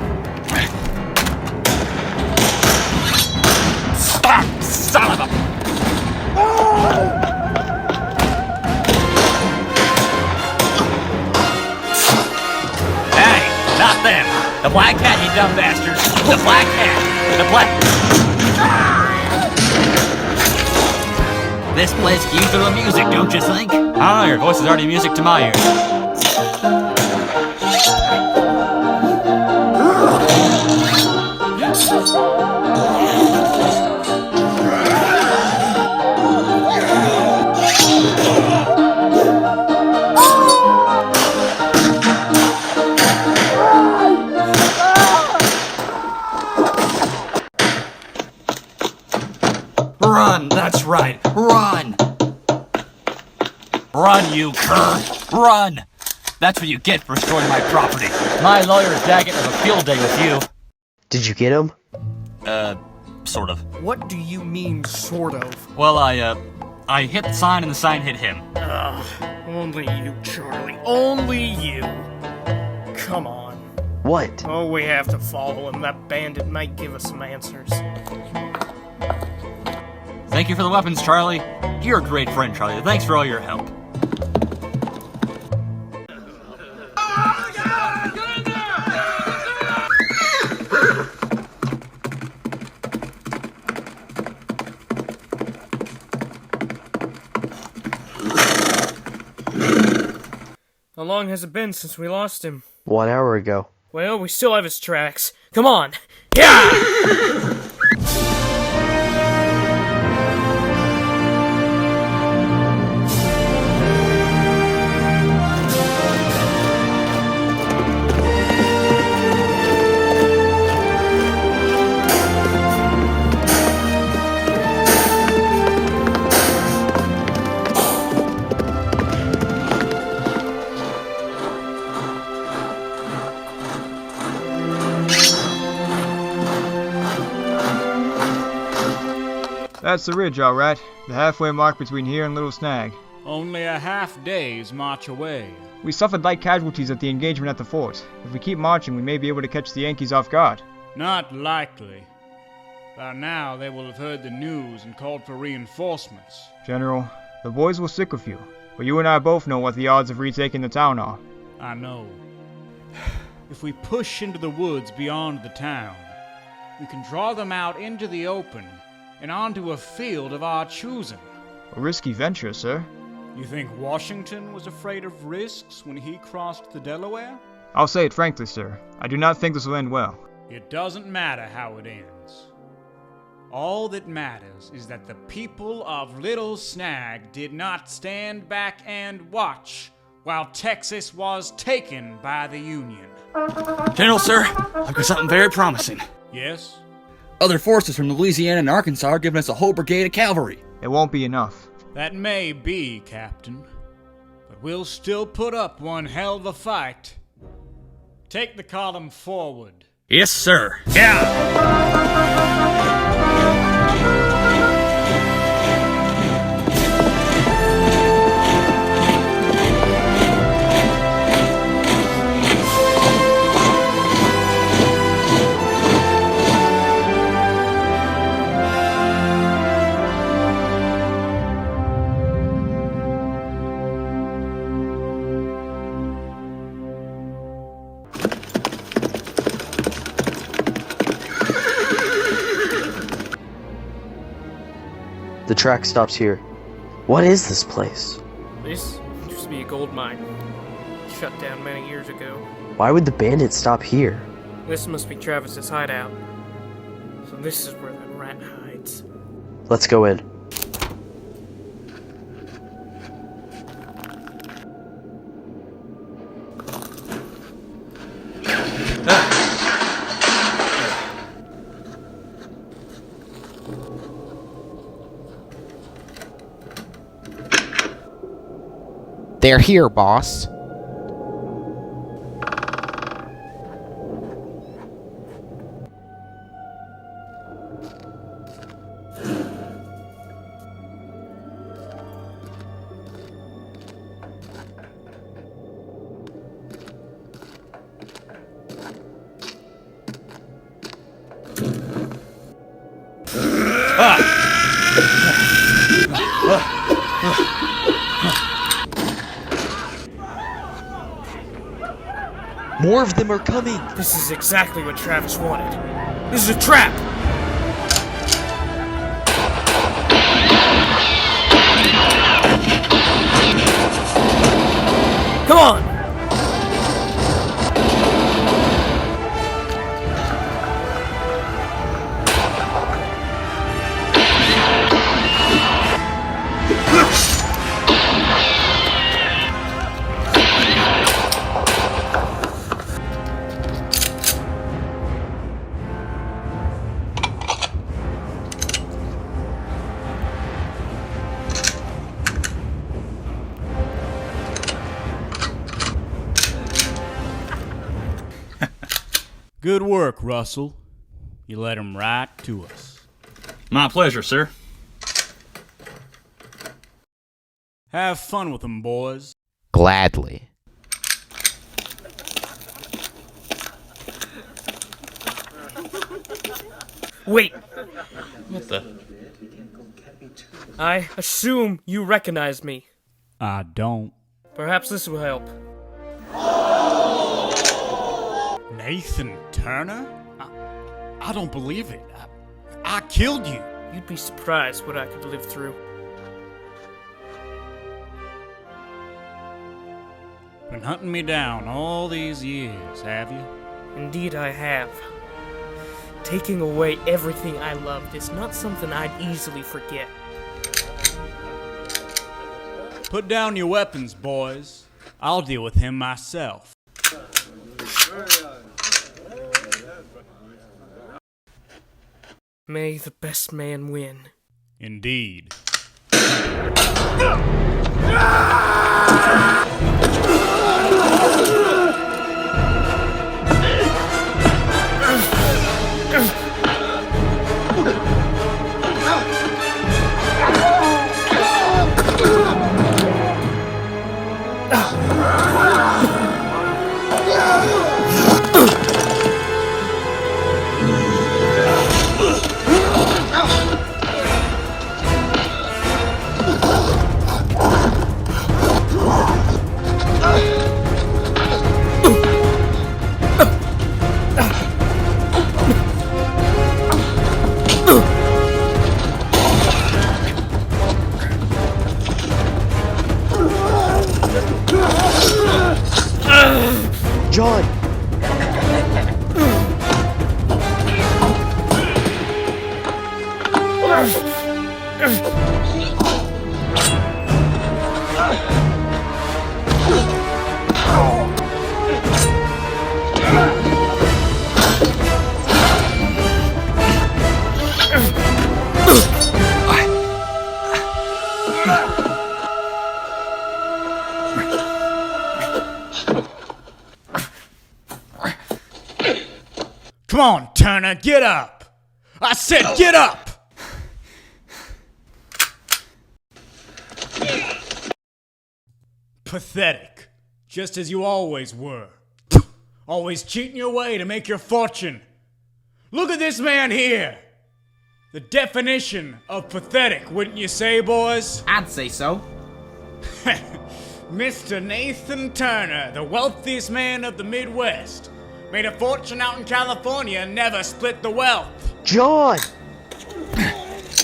Stop, son of a... Hey, not them. The black cat, you dumb bastards. The black cat. The black... This place can use a little music, don't you think? I don't know, your voice is already music to my ears. Run, that's right, run! Run, you cur! Run! That's what you get for destroying my property. My lawyer Daggett has a field day with you. Did you get him? Sort of. What do you mean, sort of? Well, I hit the sign and the sign hit him. Only you, Charlie. Only you. Come on. What? Oh, we have to follow him. That bandit might give us some answers. Thank you for the weapons, Charlie. You're a great friend, Charlie. Thanks for all your help. How long has it been since we lost him? 1 hour ago. Well, we still have his tracks. Come on. Yeah! That's the ridge, all right. The halfway mark between here and Littlesnag. Only a half-day's march away. We suffered light casualties at the engagement at the fort. If we keep marching, we may be able to catch the Yankees off guard. Not likely. By now, they will have heard the news and called for reinforcements. General, the boys will stick with you, but you and I both know what the odds of retaking the town are. I know. If we push into the woods beyond the town, we can draw them out into the open and onto a field of our choosing. A risky venture, sir. You think Washington was afraid of risks when he crossed the Delaware? I'll say it frankly, sir. I do not think this will end well. It doesn't matter how it ends. All that matters is that the people of Littlesnag did not stand back and watch while Texas was taken by the Union. General, sir, I've got something very promising. Yes? Other forces from Louisiana and Arkansas are giving us a whole brigade of cavalry. It won't be enough. That may be, Captain, but we'll still put up one hell of a fight. Take the column forward. Yes, sir. Yeah! The track stops here. What is this place? This used to be a gold mine. Shut down many years ago. Why would the bandits stop here? This must be Travis's hideout. So this is where that rat hides. Let's go in. They're here, boss. More of them are coming! This is exactly what Travis wanted. This is a trap! Come on! Good work, Russell. You led 'em right to us. My pleasure, sir. Have fun with 'em, boys. Gladly. Wait! What the? I assume you recognize me. I don't. Perhaps this will help. Nathan Turner? I don't believe it. I killed you. You'd be surprised what I could live through. Been hunting me down all these years, have you? Indeed I have. Taking away everything I loved is not something I'd easily forget. Put down your weapons, boys. I'll deal with him myself. May the best man win. Indeed. Come on, Turner, get up! I said get up! Pathetic. Just as you always were. Always cheating your way to make your fortune. Look at this man here! The definition of pathetic, wouldn't you say, boys? I'd say so. Mr. Nathan Turner, the wealthiest man of the Midwest. Made a fortune out in California and never split the wealth. John!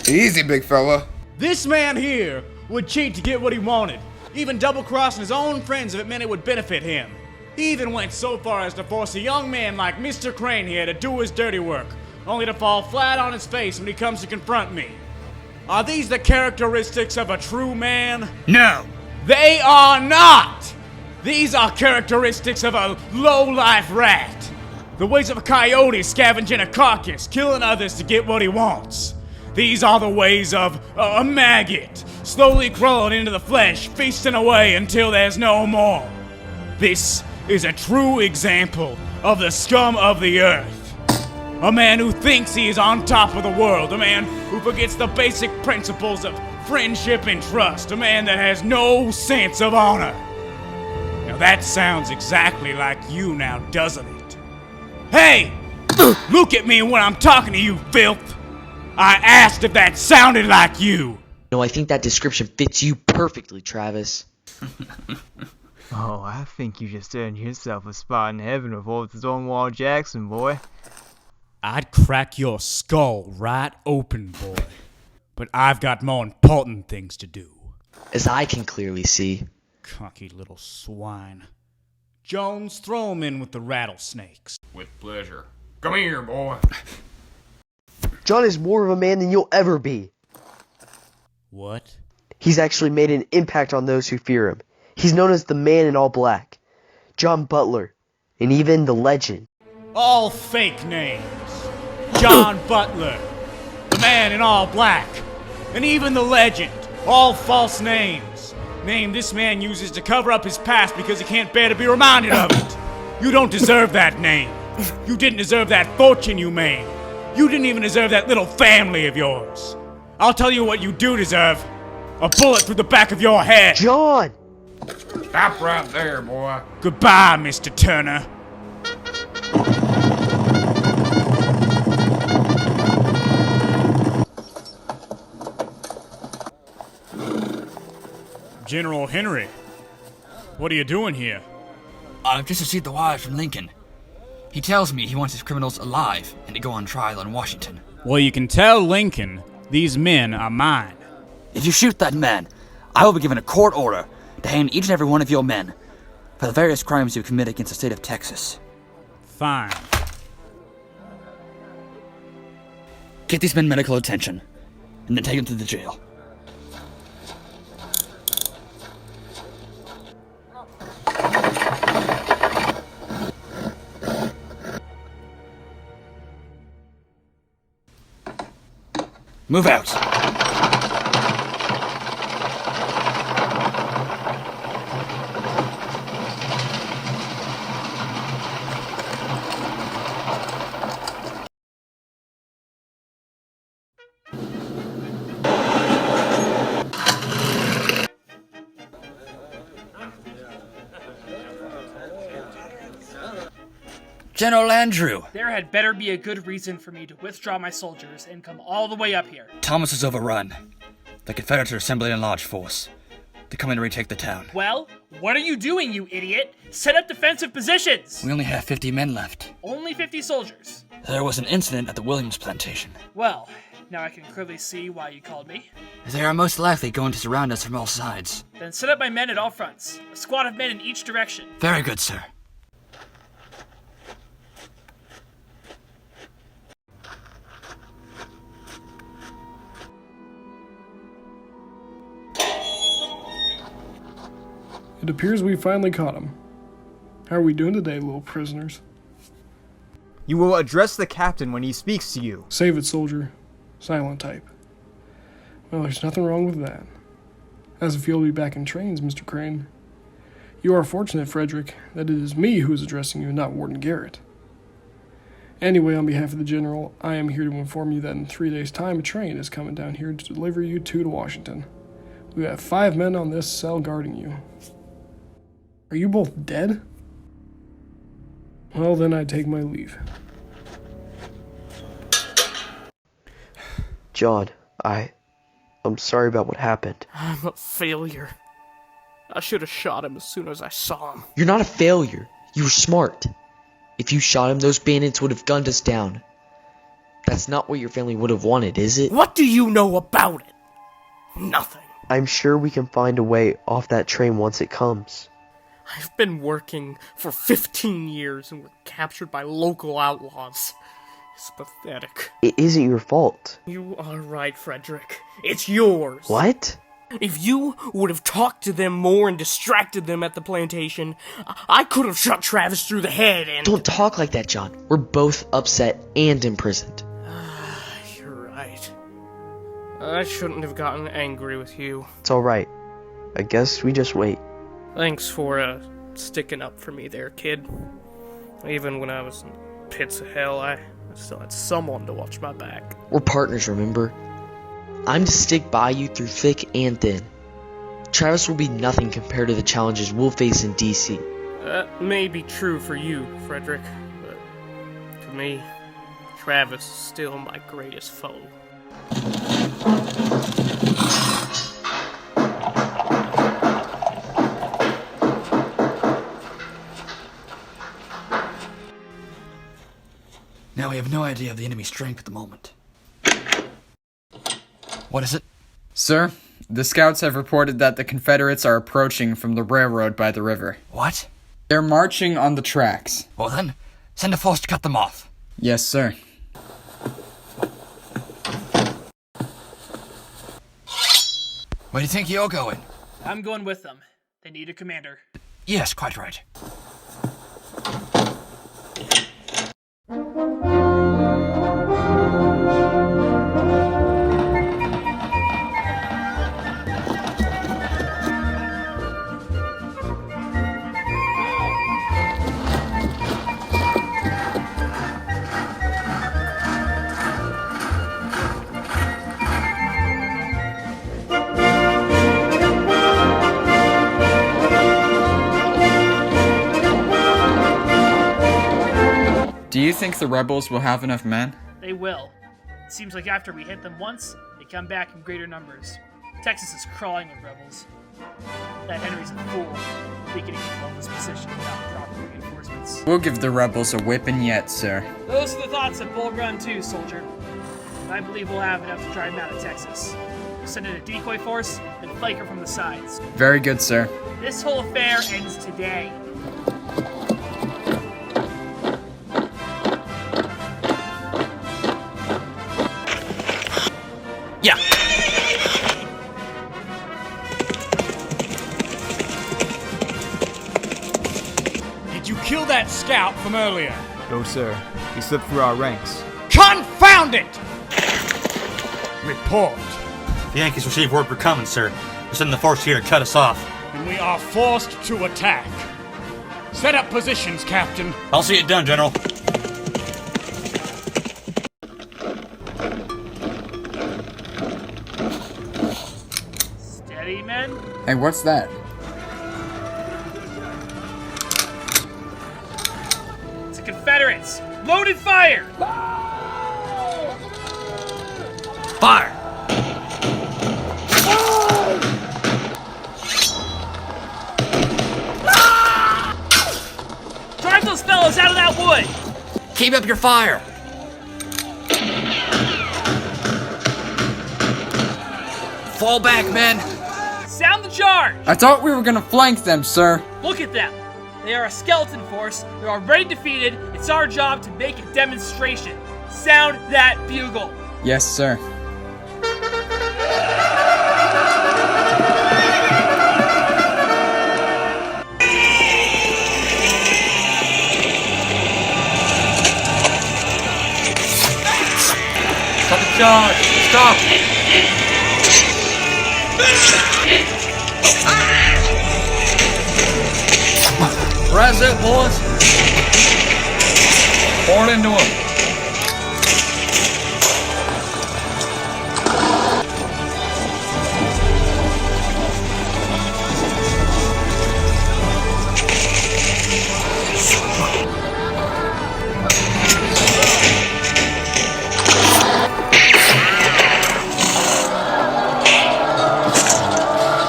Easy, big fella. This man here would cheat to get what he wanted, even double-crossing his own friends if it meant it would benefit him. He even went so far as to force a young man like Mr. Crane here to do his dirty work, only to fall flat on his face when he comes to confront me. Are these the characteristics of a true man? No! They are not! These are characteristics of a low-life rat. The ways of a coyote scavenging a carcass, killing others to get what he wants. These are the ways of a maggot, slowly crawling into the flesh, feasting away until there's no more. This is a true example of the scum of the earth. A man who thinks he is on top of the world, a man who forgets the basic principles of friendship and trust, a man that has no sense of honor. Now that sounds exactly like you now, doesn't it? Hey! Look at me when I'm talking to you, filth! I asked if that sounded like you! No, I think that description fits you perfectly, Travis. Oh, I think you just earned yourself a spot in heaven with old Stonewall Jackson, boy. I'd crack your skull right open, boy. But I've got more important things to do. As I can clearly see. Cocky little swine. Jones, throw him in with the rattlesnakes. With pleasure. Come here, boy. John is more of a man than you'll ever be. What? He's actually made an impact on those who fear him. He's known as the Man in All Black, John Butler, and even the Legend. All fake names. John Butler, the Man in All Black, and even the Legend. All false names. Name this man uses to cover up his past because he can't bear to be reminded of it. You don't deserve that name. You didn't deserve that fortune you made. You didn't even deserve that little family of yours. I'll tell you what you do deserve. A bullet through the back of your head. John! Stop right there, boy. Goodbye, Mr. Turner. General Henry, what are you doing here? I've just received the wire from Lincoln. He tells me he wants his criminals alive and to go on trial in Washington. Well, you can tell Lincoln these men are mine. If you shoot that man, I will be given a court order to hang each and every one of your men for the various crimes you commit against the state of Texas. Fine. Get these men medical attention, and then take them to the jail. Move out. General Andrew! There had better be a good reason for me to withdraw my soldiers and come all the way up here. Thomas is overrun. The Confederates are assembling in large force. They're coming to retake the town. Well, what are you doing, you idiot? Set up defensive positions! We only have 50 men left. Only 50 soldiers. There was an incident at the Williams Plantation. Well, now I can clearly see why you called me. They are most likely going to surround us from all sides. Then set up my men at all fronts. A squad of men in each direction. Very good, sir. It appears we finally caught him. How are we doing today, little prisoners? You will address the captain when he speaks to you. Save it, soldier. Silent type. Well, there's nothing wrong with that. How's it feel to be back in trains, Mr. Crane? You are fortunate, Frederick, that it is me who is addressing you, not Warden Garrett. Anyway, on behalf of the General, I am here to inform you that in 3 days' time, a train is coming down here to deliver you to Washington. We have 5 men on this cell guarding you. Are you both dead? Well, then I take my leave. John, I'm sorry about what happened. I'm a failure. I should have shot him as soon as I saw him. You're not a failure. You were smart. If you shot him, those bandits would have gunned us down. That's not what your family would have wanted, is it? What do you know about it? Nothing. I'm sure we can find a way off that train once it comes. I've been working for 15 years and were captured by local outlaws. It's pathetic. It isn't your fault. You are right, Frederick. It's yours. What? If you would have talked to them more and distracted them at the plantation, I could have shot Travis through the head and... Don't talk like that, John. We're both upset and imprisoned. You're right. I shouldn't have gotten angry with you. It's alright. I guess we just wait. Thanks for, sticking up for me there, kid. Even when I was in the pits of hell, I still had someone to watch my back. We're partners, remember? I'm to stick by you through thick and thin. Travis will be nothing compared to the challenges we'll face in D.C. That may be true for you, Frederick, but to me, Travis is still my greatest foe. Now we have no idea of the enemy's strength at the moment. What is it? Sir, the scouts have reported that the Confederates are approaching from the railroad by the river. What? They're marching on the tracks. Well then, send a force to cut them off. Yes, sir. Where do you think you're going? I'm going with them. They need a commander. Yes, quite right. Do you think the rebels will have enough men? They will. It seems like after we hit them once, they come back in greater numbers. Texas is crawling with rebels. That Henry's a fool. We can hold this position without proper reinforcements. We'll give the rebels a whipping yet, sir. Those are the thoughts at Bull Run too, soldier. I believe we'll have enough to drive them out of Texas. We'll send in a decoy force and flank her from the sides. Very good, sir. This whole affair ends today. Yeah. Did you kill that scout from earlier? No, sir. He slipped through our ranks. Confound it! Report. The Yankees received word we're coming, sir. We're sending the force here to cut us off. And we are forced to attack. Set up positions, Captain. I'll see it done, General. Steady, men. Hey, what's that? It's the Confederates. Loaded fire! Fire! Drive those fellas out of that wood! Keep up your fire! Fall back, men! Sound the charge! I thought we were gonna flank them, sir. Look at them! They are a skeleton force. They're already defeated. It's our job to make a demonstration. Sound that bugle! Yes, sir. Charge! Stop! Rise up, boys! Pour it into him.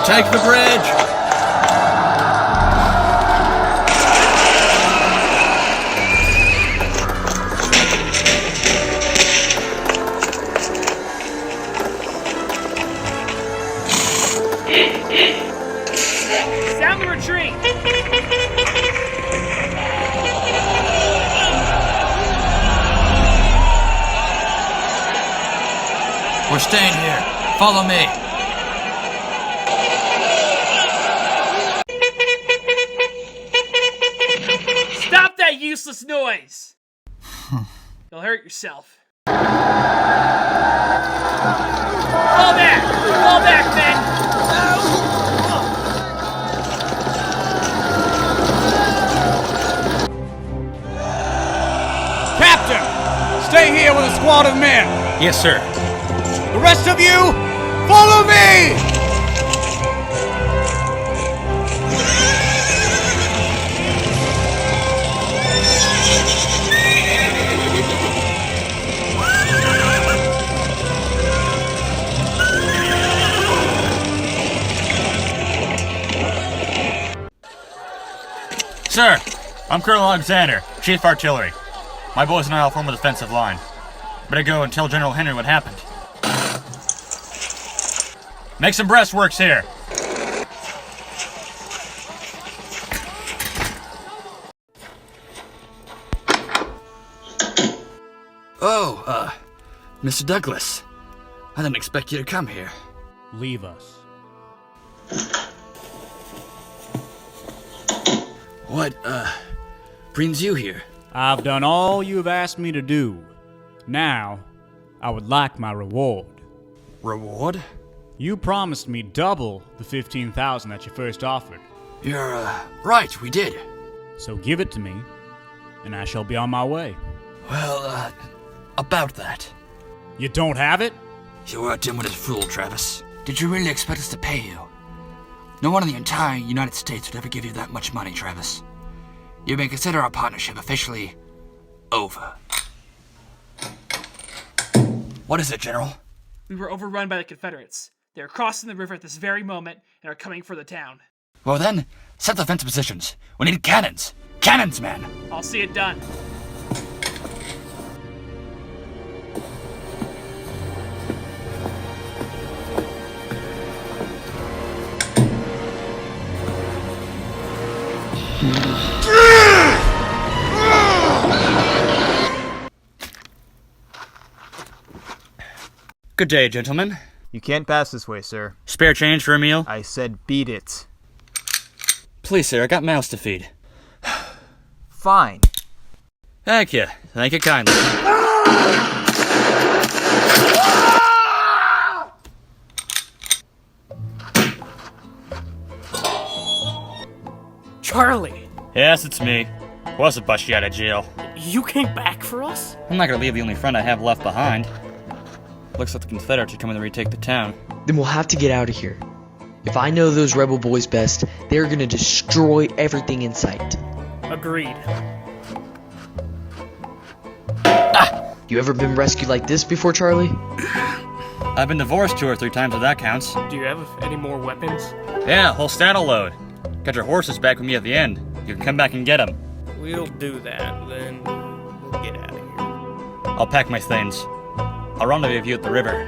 Take the bridge! Sound the retreat! We're staying here. Follow me. Stop that useless noise! You'll hurt yourself. Fall back! Fall back, men! Captain! Stay here with a squad of men! Yes, sir. The rest of you, follow me! Sir, I'm Colonel Alexander, Chief Artillery. My boys and I will form a defensive line. Better go and tell General Henry what happened. Make some breastworks here. Oh, Mr. Douglas. I didn't expect you to come here. Leave us. What, brings you here? I've done all you have asked me to do. Now, I would like my reward. Reward? You promised me double the 15,000 that you first offered. You're, right, we did. So give it to me, and I shall be on my way. Well, about that. You don't have it? You are a dim-witted fool, Travis. Did you really expect us to pay you? No one in the entire United States would ever give you that much money, Travis. You may consider our partnership officially over. What is it, General? We were overrun by the Confederates. They are crossing the river at this very moment and are coming for the town. Well then, set defensive positions. We need cannons. Cannons, man! I'll see it done. Good day, gentlemen. You can't pass this way, sir. Spare change for a meal? I said beat it. Please, sir, I got mouths to feed. Fine. Thank you. Thank you kindly. Charlie! Yes, it's me. Was to bust you out of jail. You came back for us? I'm not gonna leave the only friend I have left behind. Looks like the Confederates are coming to retake the town. Then we'll have to get out of here. If I know those rebel boys best, they're gonna destroy everything in sight. Agreed. You ever been rescued like this before, Charlie? I've been divorced 2 or 3 times if that counts. Do you have any more weapons? Yeah, whole saddle load. Got your horses back with me at the end. You can come back and get them. We'll do that, then we'll get out of here. I'll pack my things. I'll rendezvous with you at the river.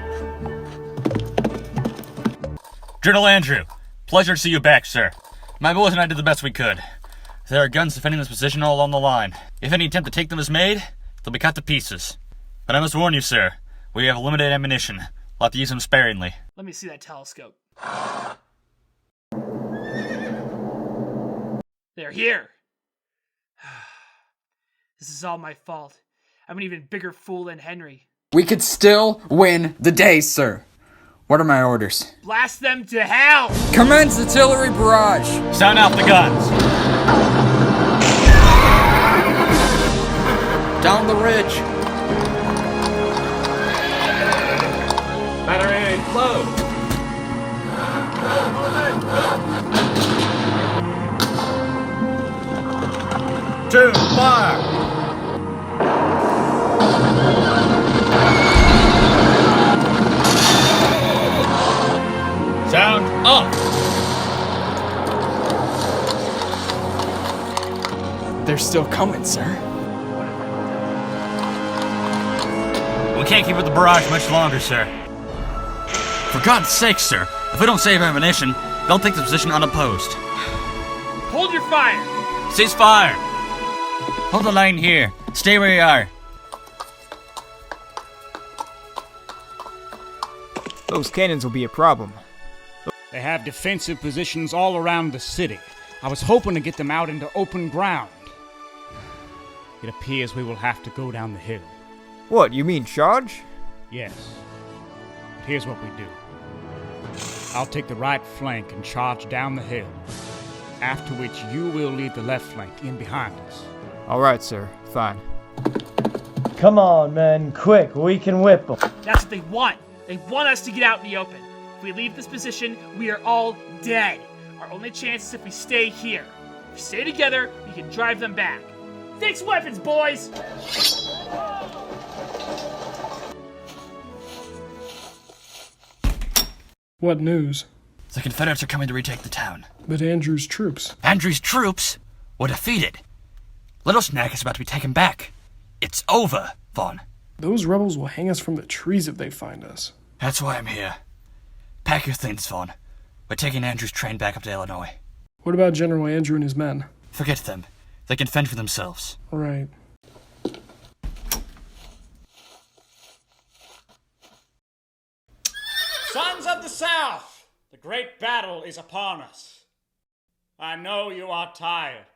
General Andrew, pleasure to see you back, sir. My boys and I did the best we could. There are guns defending this position all along the line. If any attempt to take them is made, they'll be cut to pieces. But I must warn you, sir, we have limited ammunition. We'll have to use them sparingly. Let me see that telescope. They're here! This is all my fault. I'm an even bigger fool than Henry. We could still win the day, sir. What are my orders? Blast them to hell! Commence artillery barrage! Sound out the guns! Down the ridge! Battery low! Two, fire! Sound up! They're still coming, sir. We can't keep up the barrage much longer, sir. For God's sake, sir, if we don't save ammunition, they'll take the position unopposed. Hold your fire! Cease fire! Hold the line here. Stay where you are. Those cannons will be a problem. They have defensive positions all around the city. I was hoping to get them out into open ground. It appears we will have to go down the hill. What, you mean charge? Yes. But here's what we do. I'll take the right flank and charge down the hill, after which you will lead the left flank in behind us. Alright, sir. Fine. Come on, men. Quick, we can whip them. That's what they want. They want us to get out in the open. If we leave this position, we are all dead. Our only chance is if we stay here. If we stay together, we can drive them back. Fix weapons, boys! What news? The Confederates are coming to retake the town. But Andrew's troops. Andrew's troops were defeated. Littlesnag is about to be taken back. It's over, Vaughn. Those rebels will hang us from the trees if they find us. That's why I'm here. Pack your things, Vaughn. We're taking Andrew's train back up to Illinois. What about General Andrew and his men? Forget them. They can fend for themselves. Right. Sons of the South, the great battle is upon us. I know you are tired,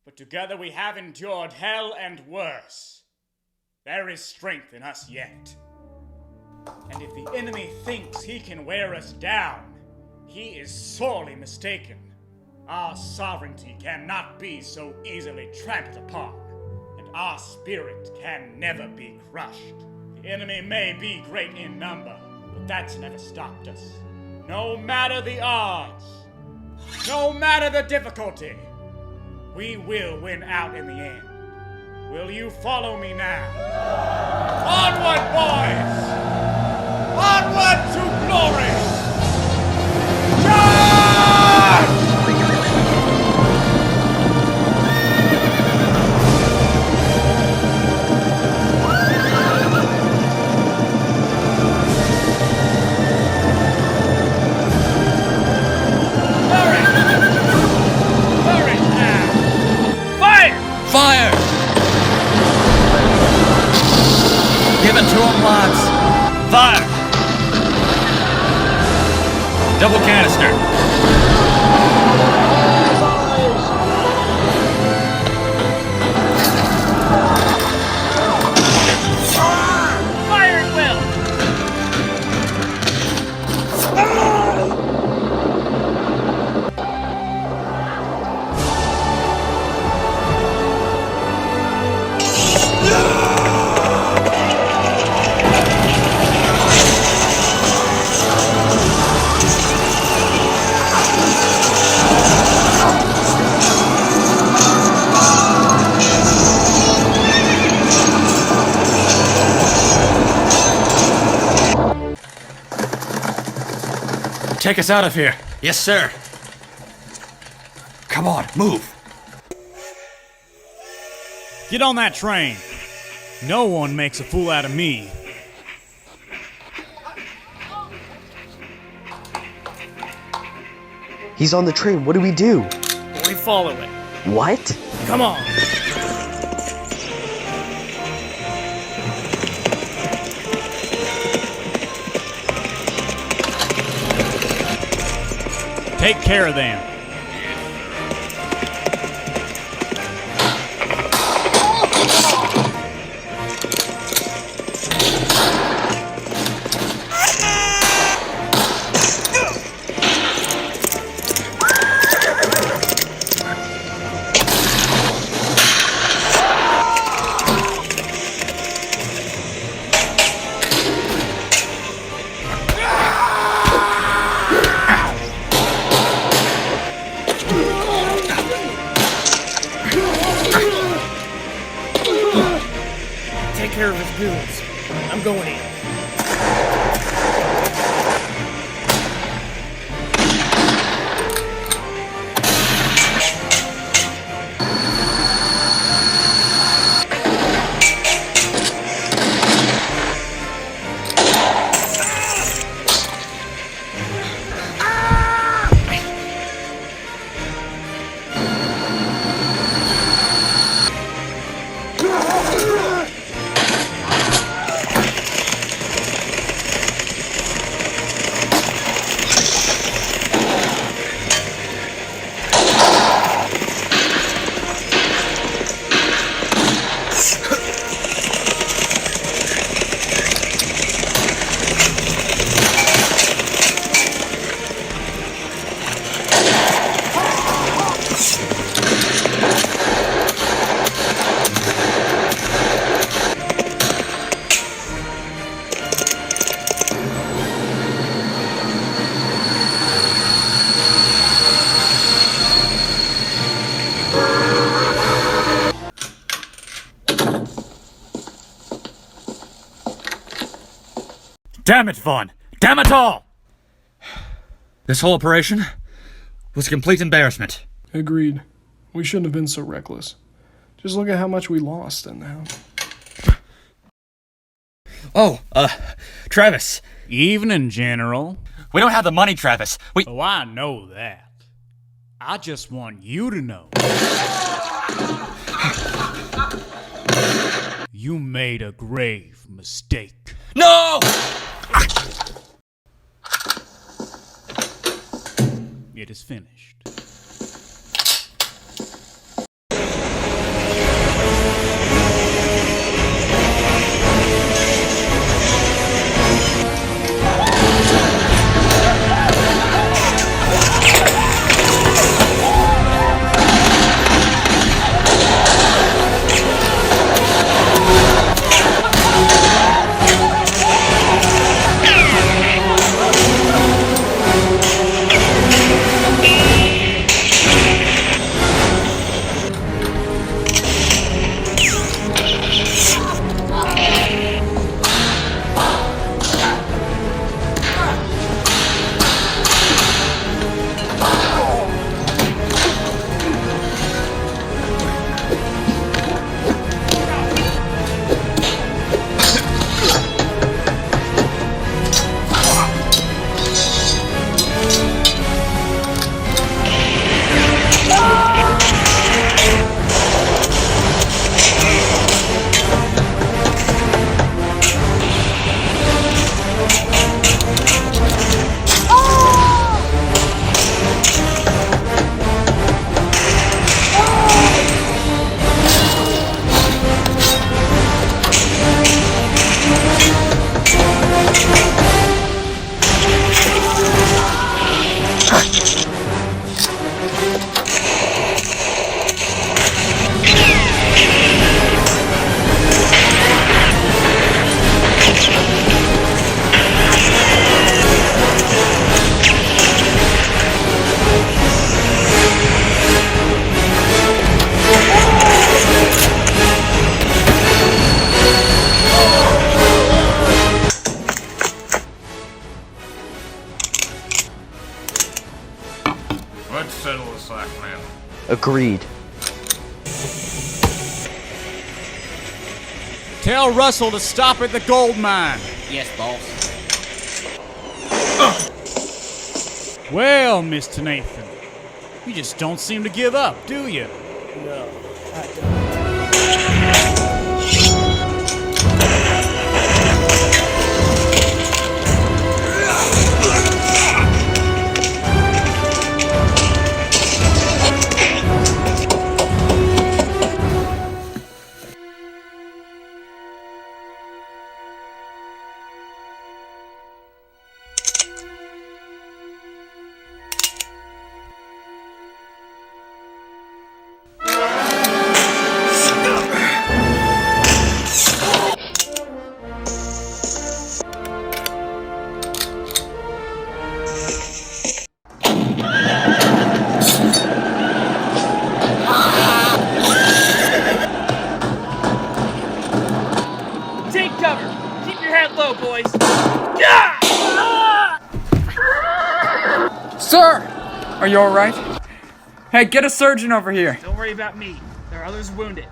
but together we have endured hell and worse. There is strength in us yet. And if the enemy thinks he can wear us down, he is sorely mistaken. Our sovereignty cannot be so easily trampled upon, and our spirit can never be crushed. The enemy may be great in number, but that's never stopped us. No matter the odds, no matter the difficulty, we will win out in the end. Will you follow me now? Onward, boys! Onward to glory! Charge! Fire! Give it to him, lads. Fire! Double canister. Fire at will! Take us out of here. Yes, sir. Come on, move. Get on that train. No one makes a fool out of me. He's on the train. What do we do? We follow it. What? Come on. Take care of them. Damn it, Vaughn! Damn it all! This whole operation was a complete embarrassment. Agreed. We shouldn't have been so reckless. Just look at how much we lost and how... Oh, Travis. Evening, General. We don't have the money, Travis. Oh, I know that. I just want you to know. You made a grave mistake. No! It is finished. Let's settle the slack, man. Agreed. Tell Russell to stop at the gold mine. Yes, boss. Well, Mr. Nathan, you just don't seem to give up, do you? No, I don't. Sir! Are you alright? Hey, get a surgeon over here. Don't worry about me. There are others wounded.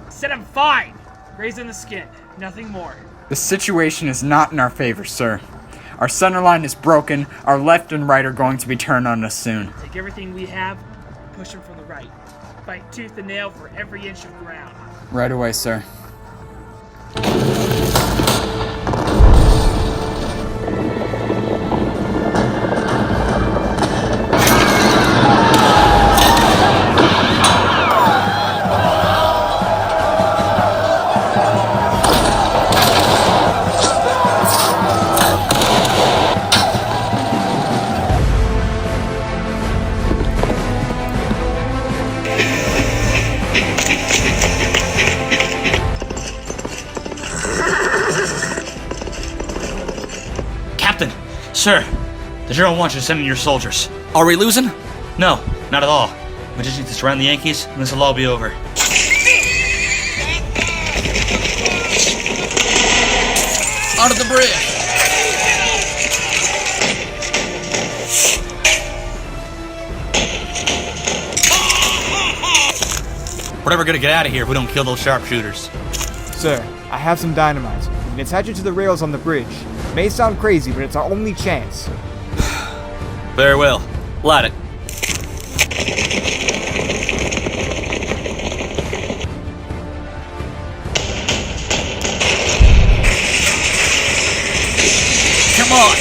Said I'm fine. Graze in the skin. Nothing more. The situation is not in our favor, sir. Our center line is broken. Our left and right are going to be turned on us soon. Take everything we have, push them from the right. Fight tooth and nail for every inch of ground. Right away, sir. Sir, the General wants you to send in your soldiers. Are we losing? No, not at all. We just need to surround the Yankees, and this will all be over. Onto the bridge! We're never gonna get out of here if we don't kill those sharpshooters. Sir, I have some dynamite. We can attach it to the rails on the bridge. It may sound crazy, but it's our only chance. Very well. Light it. Come on!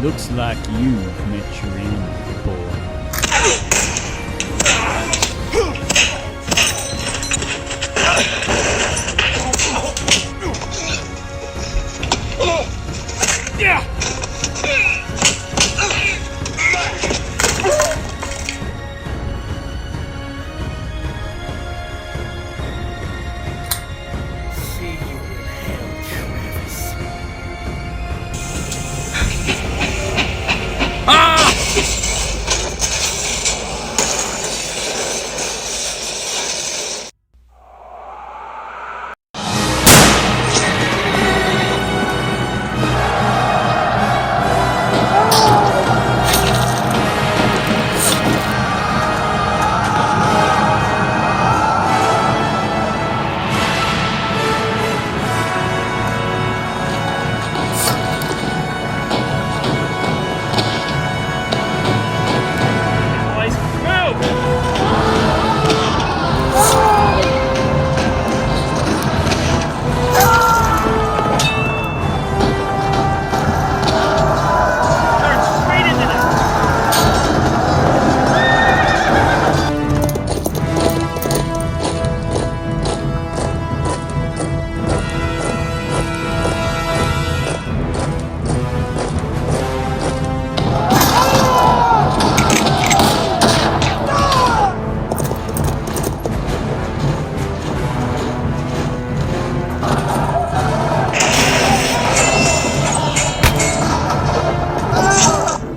Looks like you've met your end, boy.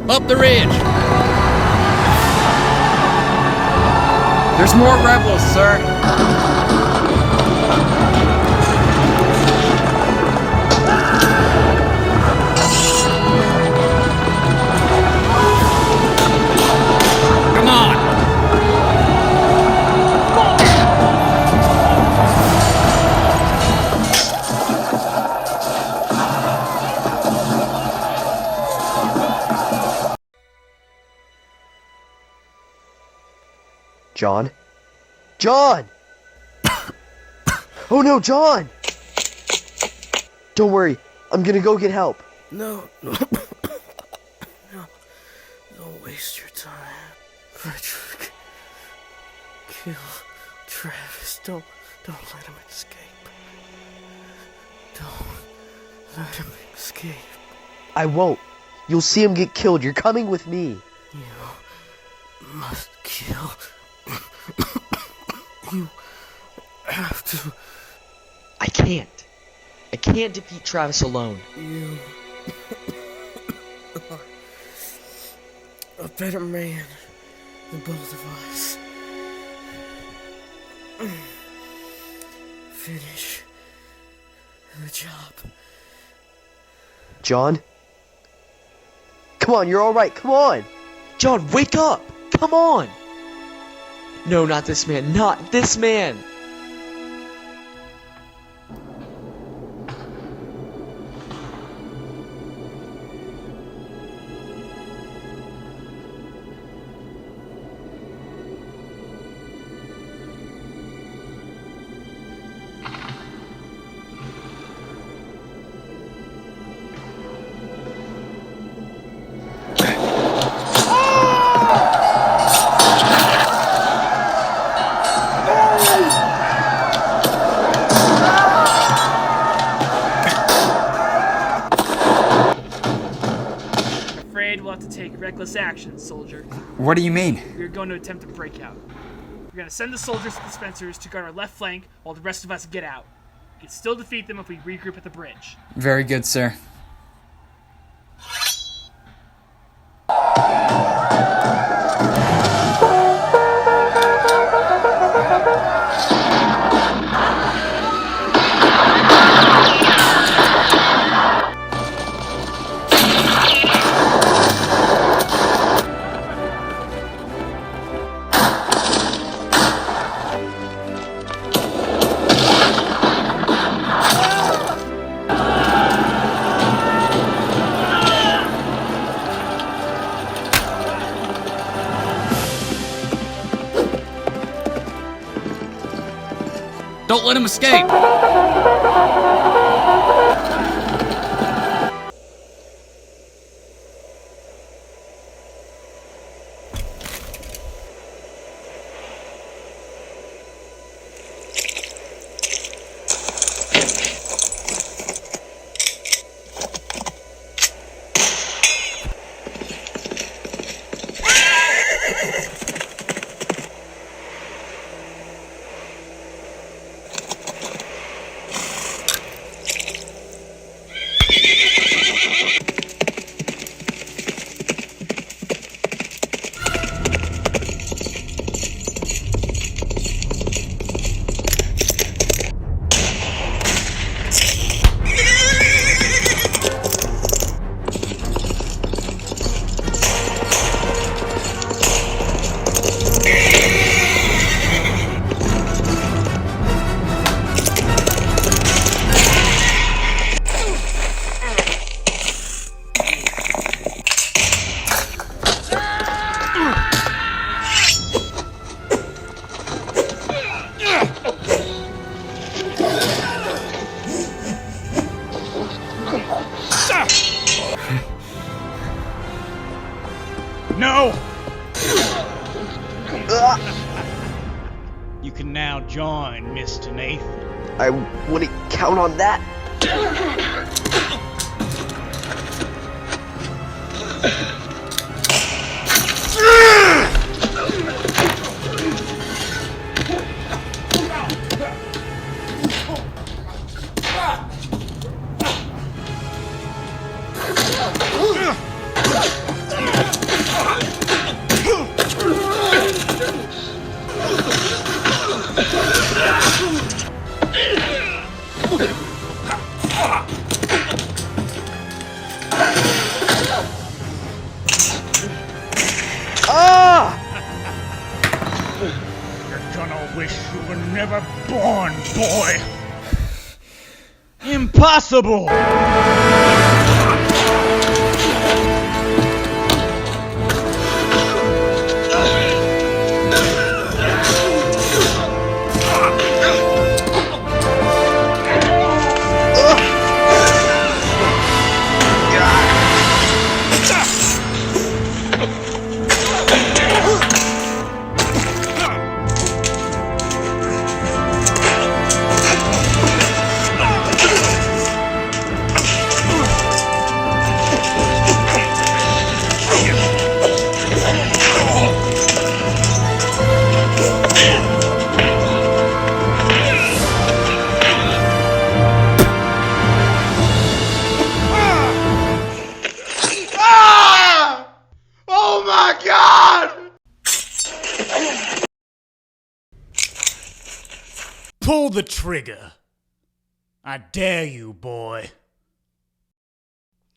Up the ridge! There's more rebels, sir. Come on! John? John! Oh no, John! Don't worry, I'm gonna go get help. No. Don't waste your time. Frederick. kill Travis. Don't let him escape. Don't let him escape. I won't. You'll see him get killed. You're coming with me. You must kill. You have to. I can't. I can't defeat Travis alone. You are a better man than both of us. Finish the job. John? Come on, you're alright, come on! John, wake up! Come on! No, not this man. Not this man! Reckless action, soldier. What do you mean? We're going to attempt a breakout. We're going to send the soldiers to the dispensers to guard our left flank while the rest of us get out. We can still defeat them if we regroup at the bridge. Very good, sir. Don't let him escape! No! You can now join Mr. Nathan. I wouldn't count on that. Never born, boy. Impossible! Pull the trigger. I dare you, boy.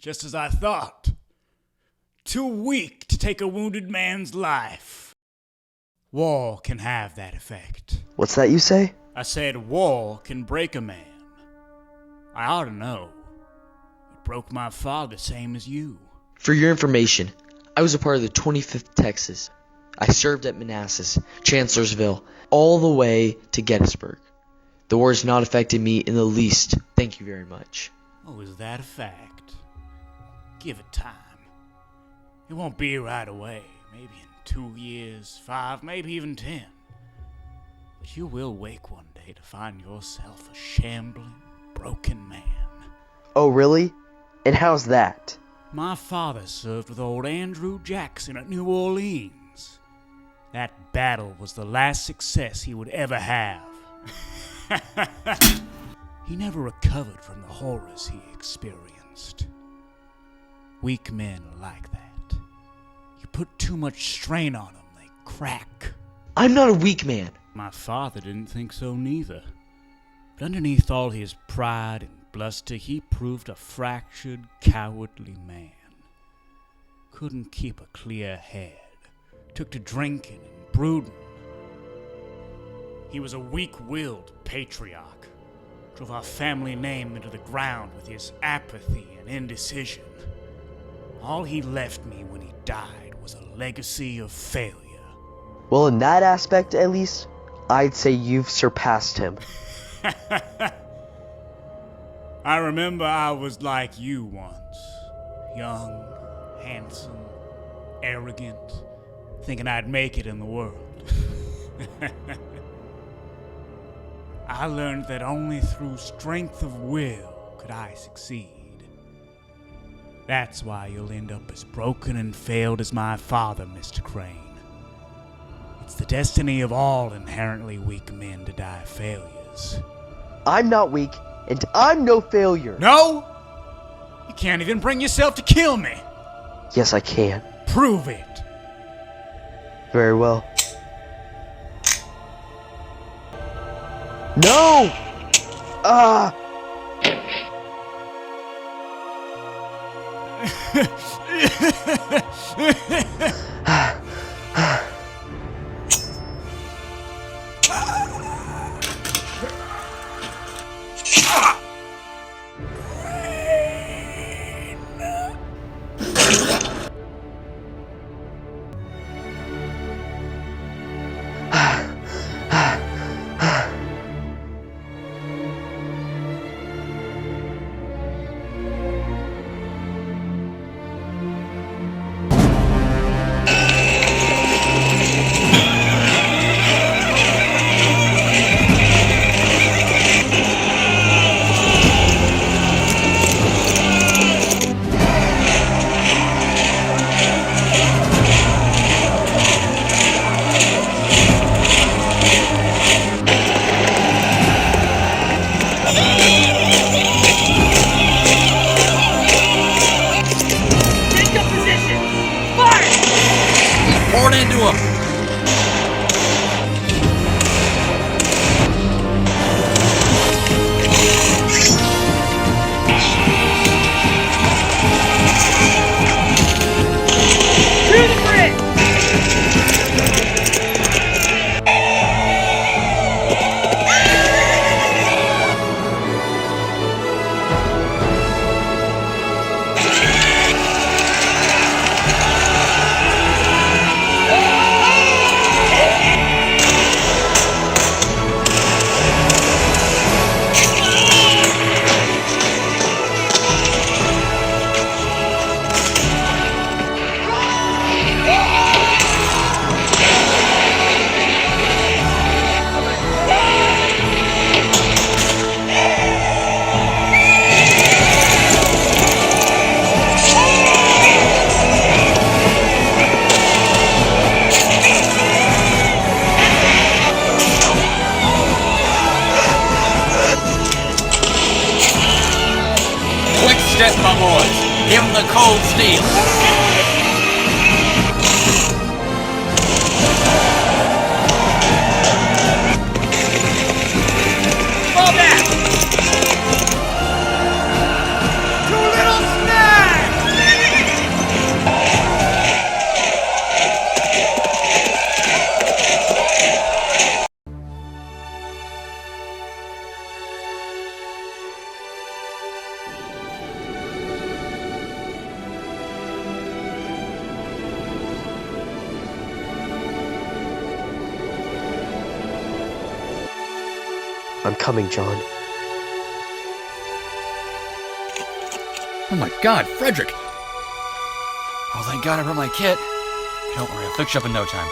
Just as I thought. Too weak to take a wounded man's life. War can have that effect. What's that you say? I said war can break a man. I ought to know. It broke my father same as you. For your information, I was a part of the 25th Texas. I served at Manassas, Chancellorsville, all the way to Gettysburg. The war has not affected me in the least. Thank you very much. Oh, is that a fact? Give it time. It won't be right away. Maybe in 2 years, 5, maybe even 10. But you will wake one day to find yourself a shambling, broken man. Oh, really? And how's that? My father served with old Andrew Jackson at New Orleans. That battle was the last success he would ever have. He never recovered from the horrors he experienced. Weak men are like that. You put too much strain on them, they crack. I'm not a weak man. My father didn't think so neither. But underneath all his pride and bluster, he proved a fractured, cowardly man. Couldn't keep a clear head. Took to drinking and brooding. He was a weak-willed patriarch. Drove our family name into the ground with his apathy and indecision. All he left me when he died was a legacy of failure. Well, in that aspect, at least, I'd say you've surpassed him. I remember I was like you once. Young, handsome, arrogant, thinking I'd make it in the world. I learned that only through strength of will could I succeed. That's why you'll end up as broken and failed as my father, Mr. Crane. It's the destiny of all inherently weak men to die failures. I'm not weak, and I'm no failure. No? You can't even bring yourself to kill me. Yes, I can. Prove it. Very well. No! Ah! Step, my boys. Give them the cold steel. I'm coming, John. Oh my god, Frederick! Oh, thank God I brought my kit. Don't worry, I'll fix you up in no time.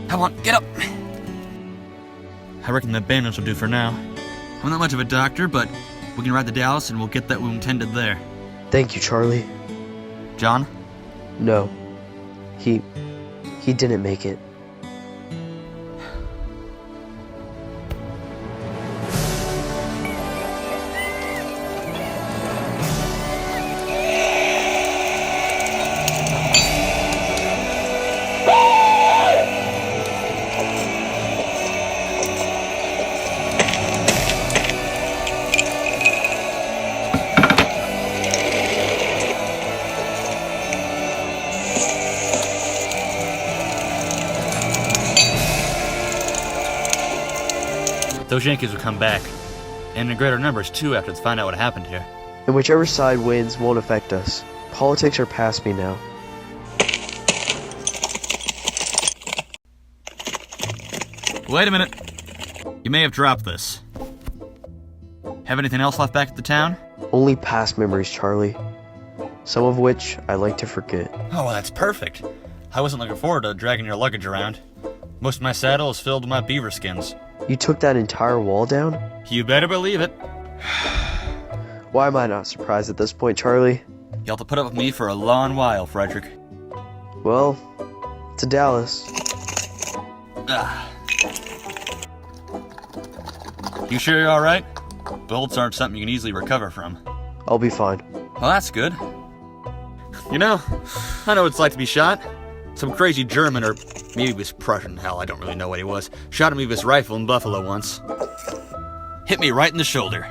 Come on, get up! I reckon the bandits will do for now. I'm not much of a doctor, but we can ride the Dallas and we'll get that wound tended there. Thank you, Charlie. John? No. He didn't make it. Those Yankees will come back, and in greater numbers too after they find out what happened here. And whichever side wins won't affect us. Politics are past me now. Wait a minute. You may have dropped this. Have anything else left back at the town? Only past memories, Charlie. Some of which I like to forget. Oh, well, that's perfect. I wasn't looking forward to dragging your luggage around. Most of my saddle is filled with my beaver skins. You took that entire wall down? You better believe it. Why am I not surprised at this point, Charlie? You'll have to put up with me for a long while, Frederick. Well, to Dallas. You sure you're alright? Bullets aren't something you can easily recover from. I'll be fine. Well, that's good. You know, I know what it's like to be shot. Some crazy German, or maybe he was Prussian, hell, I don't really know what he was, shot at me with his rifle in Buffalo once. Hit me right in the shoulder.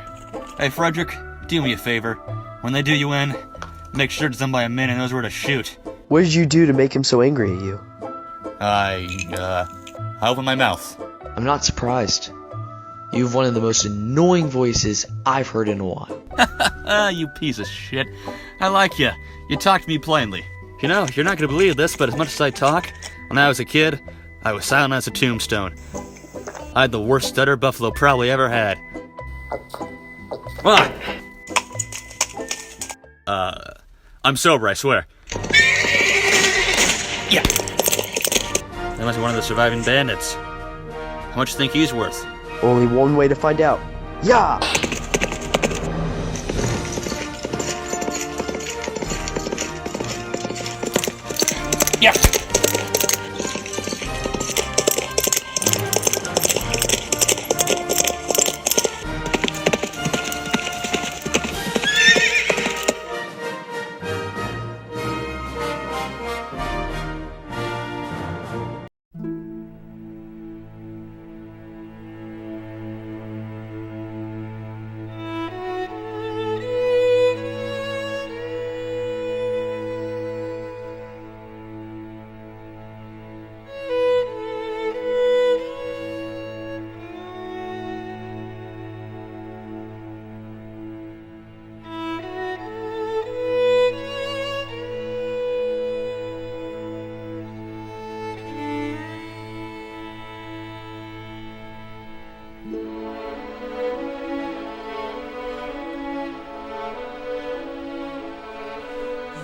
Hey, Frederick, do me a favor. When they do you in, make sure it's done by a man who knows where to shoot. What did you do to make him so angry at you? I opened my mouth. I'm not surprised. You have one of the most annoying voices I've heard in a while. You piece of shit. I like you. You talk to me plainly. You know, you're not going to believe this, but as much as I talk, when I was a kid, I was silent as a tombstone. I had the worst stutter Buffalo probably ever had. I'm sober, I swear. Yeah. That must be one of the surviving bandits. How much do you think he's worth? Only one way to find out. Yeah! Yeah!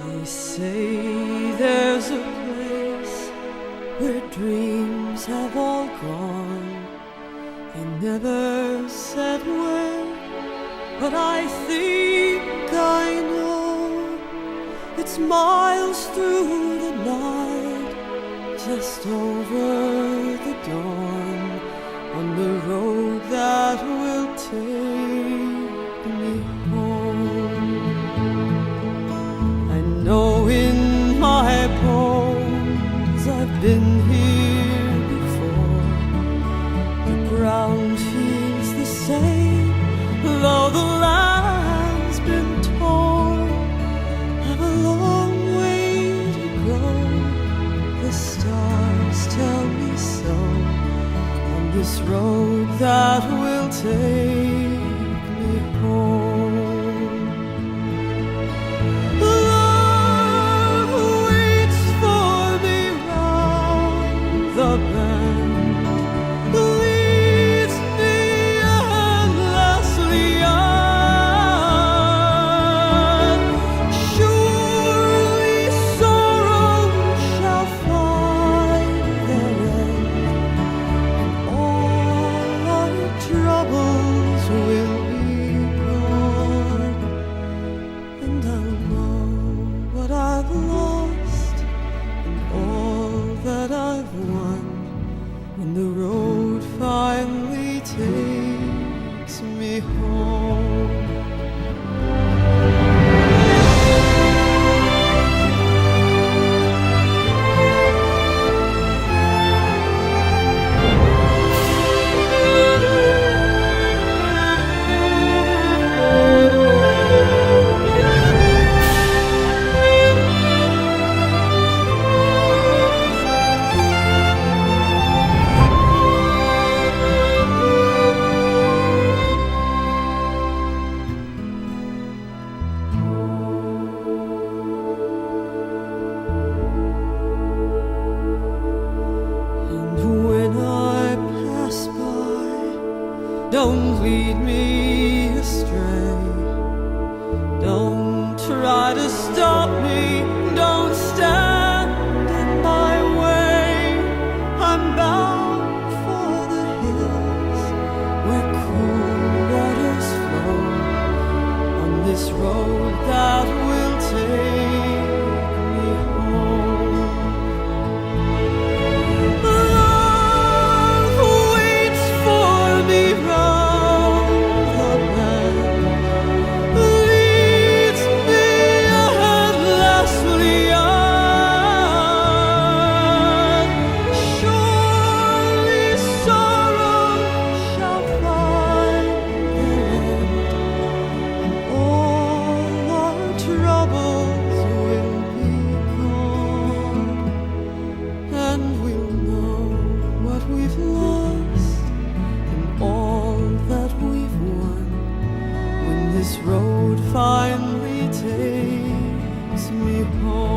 They say there's a place where dreams have all gone. They never said where, but I think I know. It's miles through the night, just over the dawn, on the road that will take me home. I know in my bones I've been here before. The ground feels the same, though the land's been torn. I've a long way to go. The stars road that will take me home. Love waits for me round the bend, leads me endlessly on. Surely sorrow shall find their end, all our troubles will be gone, and I'll know what I've lost and all that I've won when the road finally takes me home. And when I pass by, don't lead me astray. Don't try to stop me, don't stand in my way. I'm bound for the hills where cool waters flow, on this road that will take me home. Love waits for me round the bend, leads me endlessly on. Surely sorrow shall find their end, and all our troubles will be gone, and we'll know what we've lost and all that we've won when this road finally takes me home.